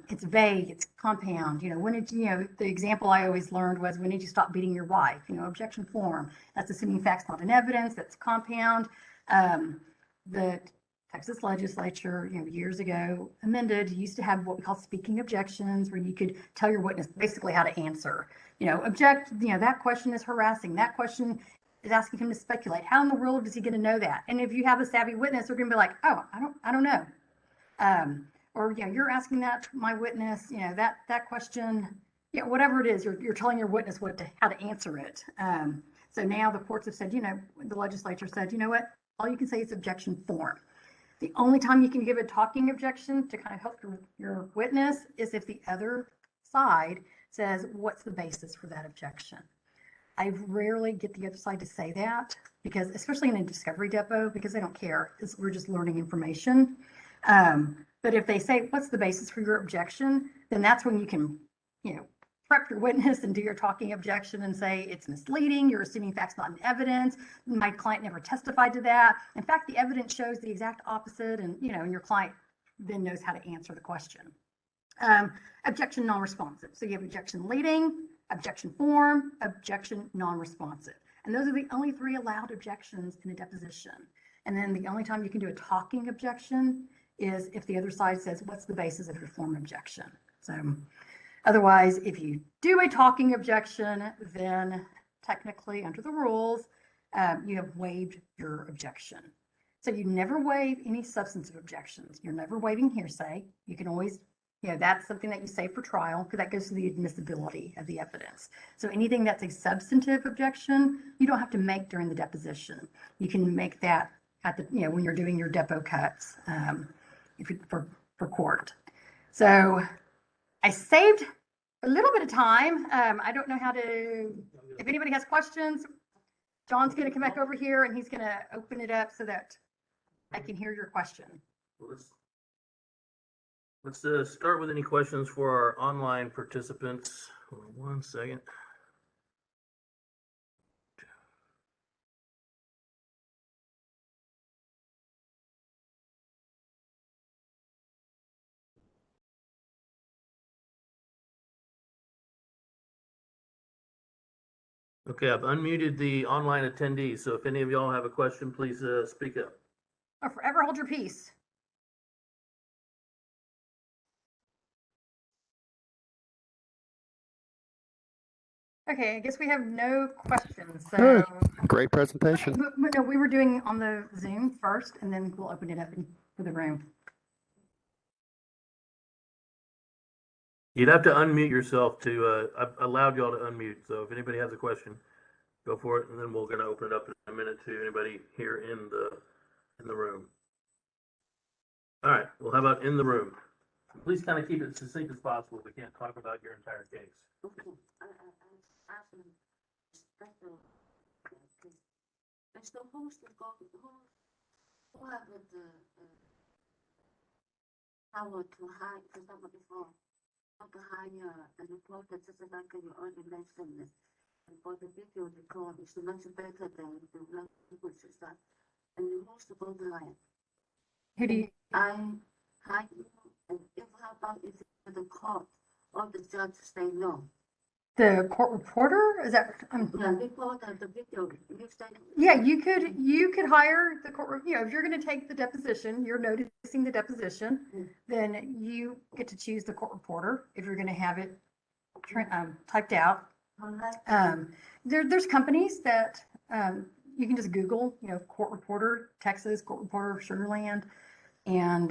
It's vague, it's compound. You know, the example I always learned was, when did you stop beating your wife? You know, objection form. That's assuming facts not in evidence. That's compound. The Texas legislature, you know, years ago amended, used to have what we call speaking objections, where you could tell your witness basically how to answer. You know, object, you know, that question is harassing. That question is asking him to speculate. How in the world is he going to know that? And if you have a savvy witness, they're going to be like, oh, I don't know. Or, you know, you're asking that my witness, you know, that question, you know, whatever it is, you're telling your witness how to answer it. So now the courts have said, you know, the legislature said, you know what, all you can say is objection form. The only time you can give a talking objection to kind of help your witness is if the other side says, what's the basis for that objection? I rarely get the other side to say that, because especially in a discovery depo, because they don't care. We're just learning information. But if they say, what's the basis for your objection? Then that's when you can, you know, prep your witness and do your talking objection and say it's misleading. You're assuming facts not in evidence. My client never testified to that. In fact, the evidence shows the exact opposite, and, you know, and your client then knows how to answer the question. Objection non-responsive. So you have objection leading, objection form, objection non-responsive. And those are the only three allowed objections in a deposition. And then the only time you can do a talking objection is if the other side says, what's the basis of your form objection? So otherwise, if you do a talking objection, then technically under the rules, you have waived your objection. So you never waive any substantive objections. You're never waiving hearsay. You can always, that's something that you say for trial because that goes to the admissibility of the evidence. So anything that's a substantive objection, you don't have to make during the deposition. You can make that at the, when you're doing your depo cuts for court. So I saved a little bit of time. I don't know how to, if anybody has questions, John's going to come back over here and he's going to open it up so that I can hear your question. Let's start with any questions for our online participants. Hold on 1 second. Okay, I've unmuted the online attendees, so if any of y'all have a question, please speak up. Or forever hold your peace. Okay, I guess we have no questions. So, Good. Great presentation. but no, we were doing on the Zoom first, and then we'll open it up for the room. You'd have to unmute yourself to, I've allowed y'all to unmute, so if anybody has a question, go for it, and then we're gonna open it up in a minute to anybody here in the room. All right, well, how about in the room? Please kind of keep it succinct as possible. We can't talk about your entire case. Okay, I asked special, it's supposed to go, who have the power to hire, for example, before, to hire a reporter, just like you already mentioned this. And for the video record, it's much better than the language is that. And who's supposed to hire? Who do you? I hire you, and if how about if the court or the judge say no? The court reporter? Is that? Yeah, report the video, you say. Yeah, you could hire the court. If you're going to take the deposition, you're noticing the deposition, then you get to choose the court reporter if you're going to have it typed out. There's companies that you can just Google, court reporter, Texas, court reporter, Sugarland, and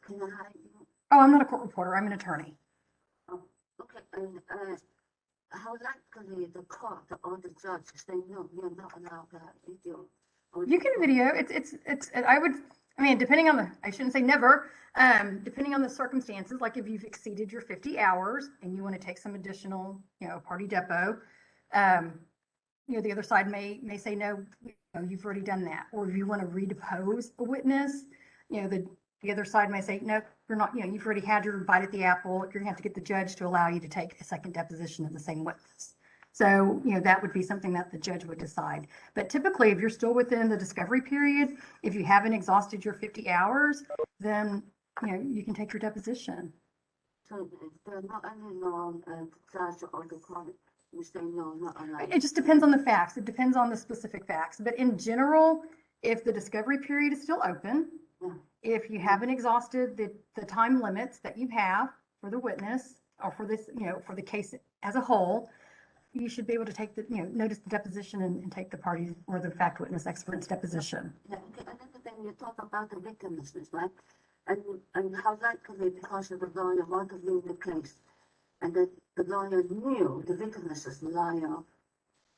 Can I hire you? oh, I'm not a court reporter. I'm an attorney. Oh, okay, and how likely the court or the judge say no, you're not allowed to have video? You can video. Depending on I shouldn't say never, depending on the circumstances, like if you've exceeded your 50 hours and you want to take some additional, party depo, the other side may say, no, you've already done that. Or if you want to redepose a witness, the other side may say, no, you're not, you've already had your bite at the apple. You're gonna have to get the judge to allow you to take a second deposition of the same witness. So, that would be something that the judge would decide. But typically, if you're still within the discovery period, if you haven't exhausted your 50 hours, then, you can take your deposition. So there are not any law, judge or the court who say no, not allowed. It just depends on the facts. It depends on the specific facts. But in general, if the discovery period is still open, Yeah. if you haven't exhausted the time limits that you have for the witness or for this, for the case as a whole, you should be able to take notice the deposition and take the party or the fact witness expert's deposition. Yeah, okay, another thing, you talk about the witnesses, right? And how likely, because of the lawyer want to win the case, and the lawyer knew the witnesses liar,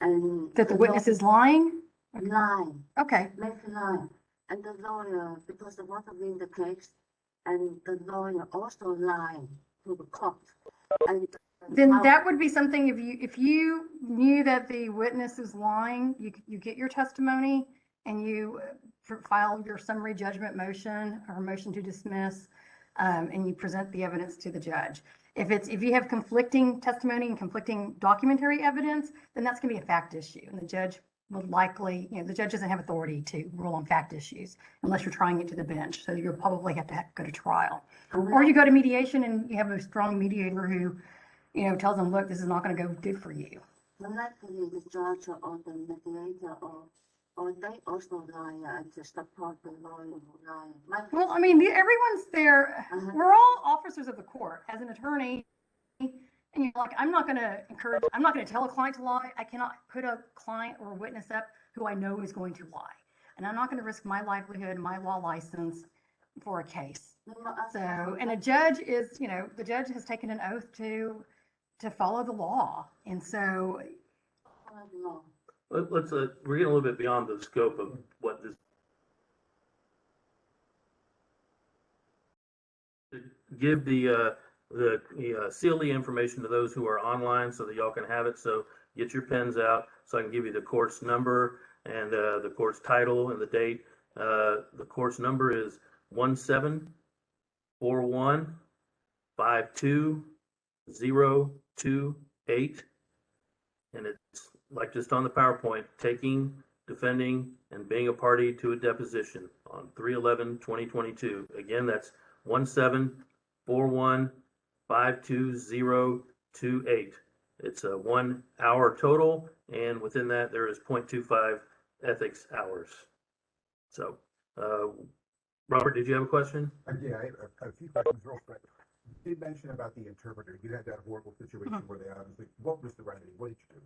and That the witness is lying? lying, Okay. make a lie, and the lawyer, because they want to win the case, and the lawyer also lied to the court, and Then how- that would be something, if you knew that the witness is lying, you get your testimony and you file your summary judgment motion or motion to dismiss, and you present the evidence to the judge. If you have conflicting testimony and conflicting documentary evidence, then that's gonna be a fact issue. And the judge would likely, the judge doesn't have authority to rule on fact issues unless you're trying it to the bench. So you'll probably have to go to trial. Or you go to mediation and you have a strong mediator who tells them, look, this is not going to go good for you. Luckily, the judge or the mediator or they also lie and to support the lawyer who lie. Well, I mean, everyone's there. Uh-huh. We're all officers of the court. As an attorney, and like, I'm not going to tell a client to lie. I cannot put a client or a witness up who I know is going to lie. And I'm not going to risk my livelihood, my law license for a case. So, and a judge is, the judge has taken an oath to follow the law. And so, Let's, we're getting a little bit beyond the scope of what this. Give seal the information to those who are online so that y'all can have it. So get your pens out so I can give you the court's number and the court's title and the date. The court's number is 174152028. And it's like just on the PowerPoint, taking, defending, and being a party to a deposition on 3/11/2022. Again, that's 174152028. It's a 1 hour total, and within that there is 0.25 ethics hours. So, Robert, did you have a question? Yeah, I have a few questions real quick. You did mention about the interpreter. You had that horrible situation where they obviously, what was the remedy? What did you do?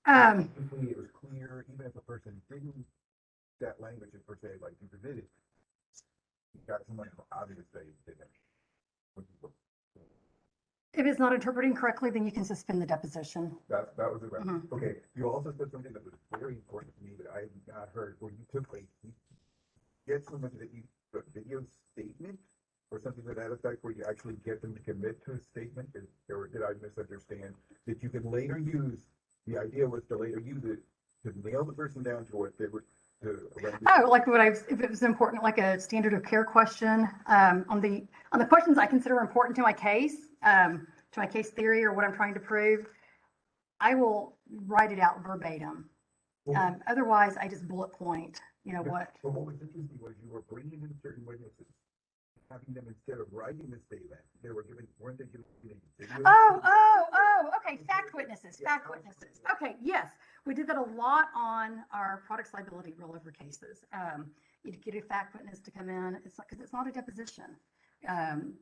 Hopefully it was clear, even if a person didn't that language per se, like you permitted, you got someone who obviously didn't. if it's not interpreting correctly, then you can suspend the deposition. That was the remedy. Okay, you also said something that was very important to me that I have not heard, where you took you get someone that you a video statement or something to that effect, where you actually get them to commit to a statement, or did I misunderstand? That you can later use, the idea was to later use it to nail the person down to what they were to. Oh, like if it was important, like a standard of care question, on the questions I consider important to my case theory or what I'm trying to prove, I will write it out verbatim. Otherwise, I just bullet point, what. But what was interesting was you were bringing in certain witnesses, having them, instead of writing the statement, weren't they giving video? Okay, fact witnesses. Okay, yes, we did that a lot on our products liability rollover cases. You'd get a fact witness to come in, because it's not a deposition.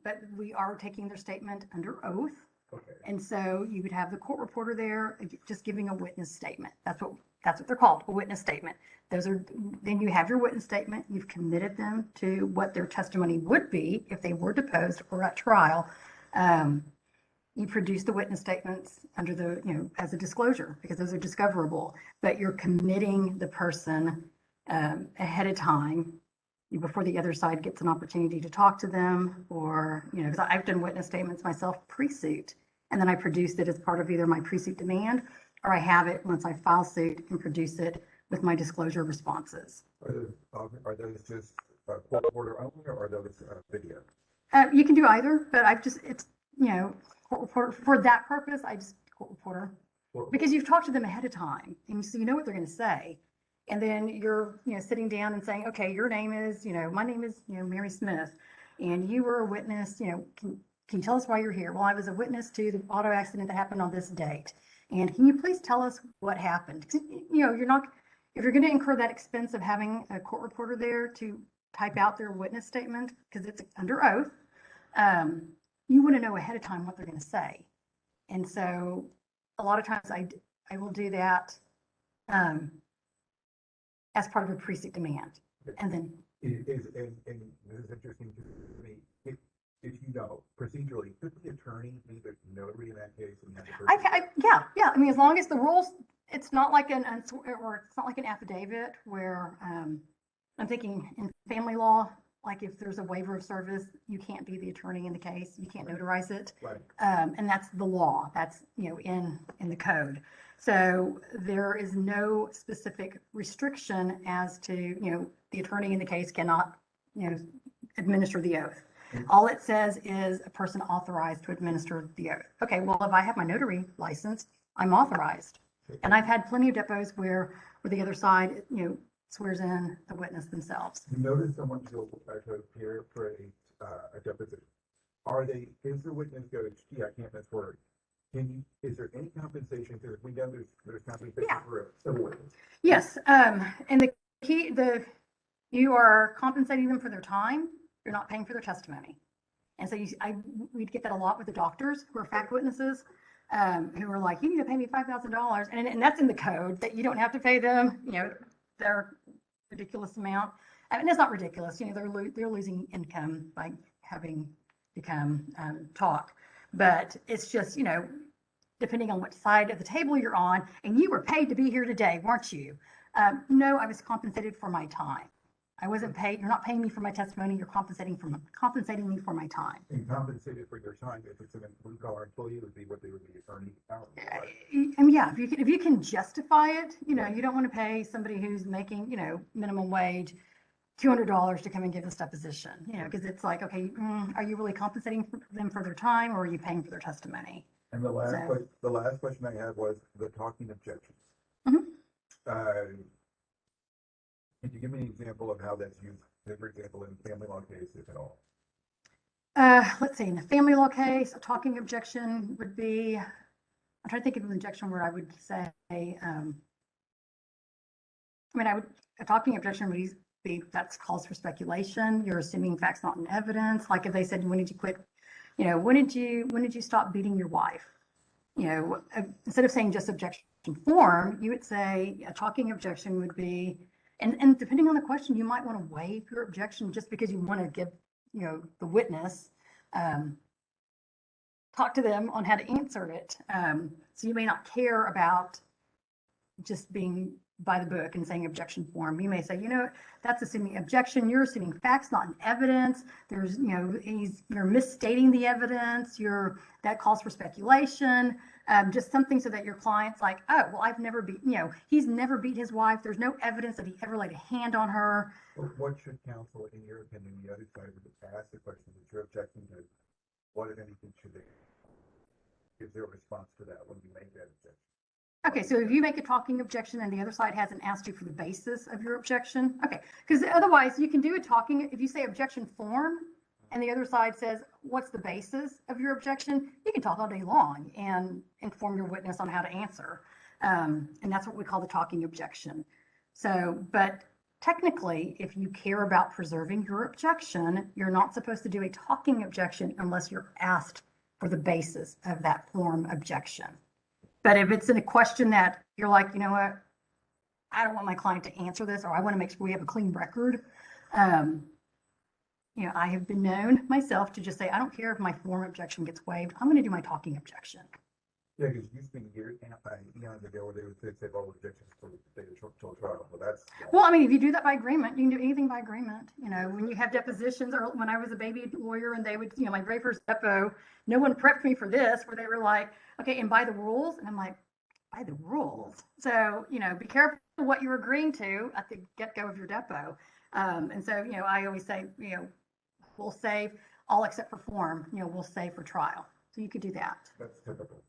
But we are taking their statement under oath. Okay. And so you would have the court reporter there just giving a witness statement. That's what they're called, a witness statement. Then you have your witness statement. You've committed them to what their testimony would be if they were deposed or at trial. You produce the witness statements under as a disclosure, because those are discoverable, but you're committing the person ahead of time before the other side gets an opportunity to talk to them, or, because I've done witness statements myself pre-suit, and then I produced it as part of either my pre-suit demand, or I have it once I file suit and produce it with my disclosure responses. Are those just court reporter only, or are those video? You can do either, but court reporter, for that purpose, I just court reporter, because you've talked to them ahead of time, and so you know what they're going to say. And then you're, sitting down and saying, okay, your name is, my name is, Mary Smith, and you were a witness, can you tell us why you're here? Well, I was a witness to the auto accident that happened on this date. And can you please tell us what happened? You're not, if you're going to incur that expense of having a court reporter there to type out their witness statement, because it's under oath, you want to know ahead of time what they're going to say. And so a lot of times I will do that, as part of a pre-suit demand. And then And this is interesting to me. If you know procedurally, could the attorney be the notary in that case? And have the person- yeah. I mean, as long as the rules, it's not like an affidavit where, I'm thinking in family law, like if there's a waiver of service, you can't be the attorney in the case, you can't notarize it. Right. And that's the law, that's, in the code. So there is no specific restriction as to, the attorney in the case cannot, administer the oath. All it says is a person authorized to administer the oath. Okay, well, if I have my notary license, I'm authorized. And I've had plenty of depots where the other side, swears in the witness themselves. You notice someone to appear for a deposition. Is the witness going, gee, I can't miss words. is there any compensation, because we know there's compensation Yeah. for a civil witness. Yes, and the key, you are compensating them for their time, you're not paying for their testimony. And so we'd get that a lot with the doctors who are fact witnesses, who are like, you need to pay me $5,000. And that's in the code that you don't have to pay them, their ridiculous amount. And it's not ridiculous, they're losing income by having to come talk. But it's just, depending on which side of the table you're on, and you were paid to be here today, weren't you? No, I was compensated for my time. I wasn't paid. You're not paying me for my testimony. You're compensating me for my time. And compensated for your time, if it's a blue-collar employee, would be what they would be earning hourly, right? I mean, yeah, if you can justify it, you don't want to pay somebody who's making, minimum wage, $200 to come and give this deposition, because it's like, okay, are you really compensating them for their time, or are you paying for their testimony? And the last question I had was the talking objections. Mhm. Can you give me an example of how that's used, for example, in family law cases at all? Let's see, in a family law case, a talking objection would be, I'm trying to think of an objection where I would say, a talking objection would be, that's calls for speculation. You're assuming facts not in evidence. Like if they said, when did you quit? When did you stop beating your wife? Instead of saying just objection form, you would say a talking objection would be, and depending on the question, you might want to waive your objection just because you want to give, the witness, talk to them on how to answer it. So you may not care about just being by the book and saying objection form. You may say, that's assuming objection. You're assuming facts, not in evidence. There's, you're misstating the evidence. That calls for speculation. Just something so that your client's like, oh, well, I've never beat, he's never beat his wife. There's no evidence that he ever laid a hand on her. What should counsel, in your opinion, the other side would ask the question that you're objecting to? What, if anything, should they give their response to that when you make that objection? Okay, so if you make a talking objection and the other side hasn't asked you for the basis of your objection, okay, because otherwise you can do a talking, if you say objection form and the other side says, what's the basis of your objection? You can talk all day long and inform your witness on how to answer. And that's what we call the talking objection. So, but technically, if you care about preserving your objection, you're not supposed to do a talking objection unless you're asked for the basis of that form objection. But if it's in a question that you're like, you know what, I don't want my client to answer this, or I want to make sure we have a clean record. I have been known myself to just say, I don't care if my form objection gets waived. I'm going to do my talking objection. Yeah, because it used to be years ago where they would say, well, objections till trial. Well, that's. Well, I mean, if you do that by agreement, you can do anything by agreement. When you have depositions, or when I was a baby lawyer and they would, my very first depo, no one prepped me for this, where they were like, okay, and by the rules. And I'm like, by the rules. So, be careful what you're agreeing to at the get-go of your depo. And so, I always say, we'll save all except for form, we'll save for trial. So you could do that. That's typical.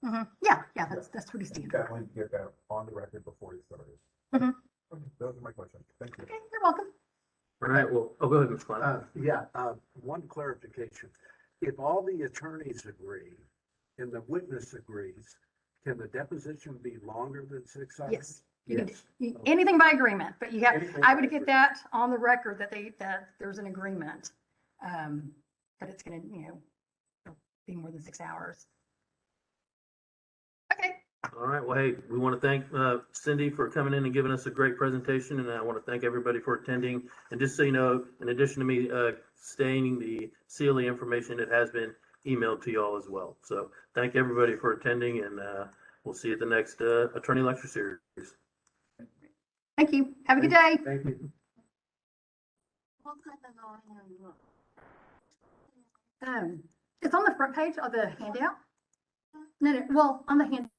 Yeah, that's pretty standard. Definitely get that on the record before you started. Mhm. Okay, those are my questions. Thank you. Okay, you're welcome. All right, well, go ahead, Mr. Klein. One clarification. If all the attorneys agree and the witness agrees, can the deposition be longer than 6 hours? Yes. You can Yes. do anything by agreement, but you have, Anything I by would get agreement. that on the record that there's an agreement. That it's gonna, be more than 6 hours. Okay, All right, well, hey, we want to thank Cindy for coming in and giving us a great presentation, and I want to thank everybody for attending. And just so you know, in addition to me stating the CLE information, it has been emailed to you all as well. So thank everybody for attending, and we'll see you at the next attorney lecture series. thank you. Have a good day. Thank you. What kind of law are you? It's on the front page of the handout. No, well, on the handout.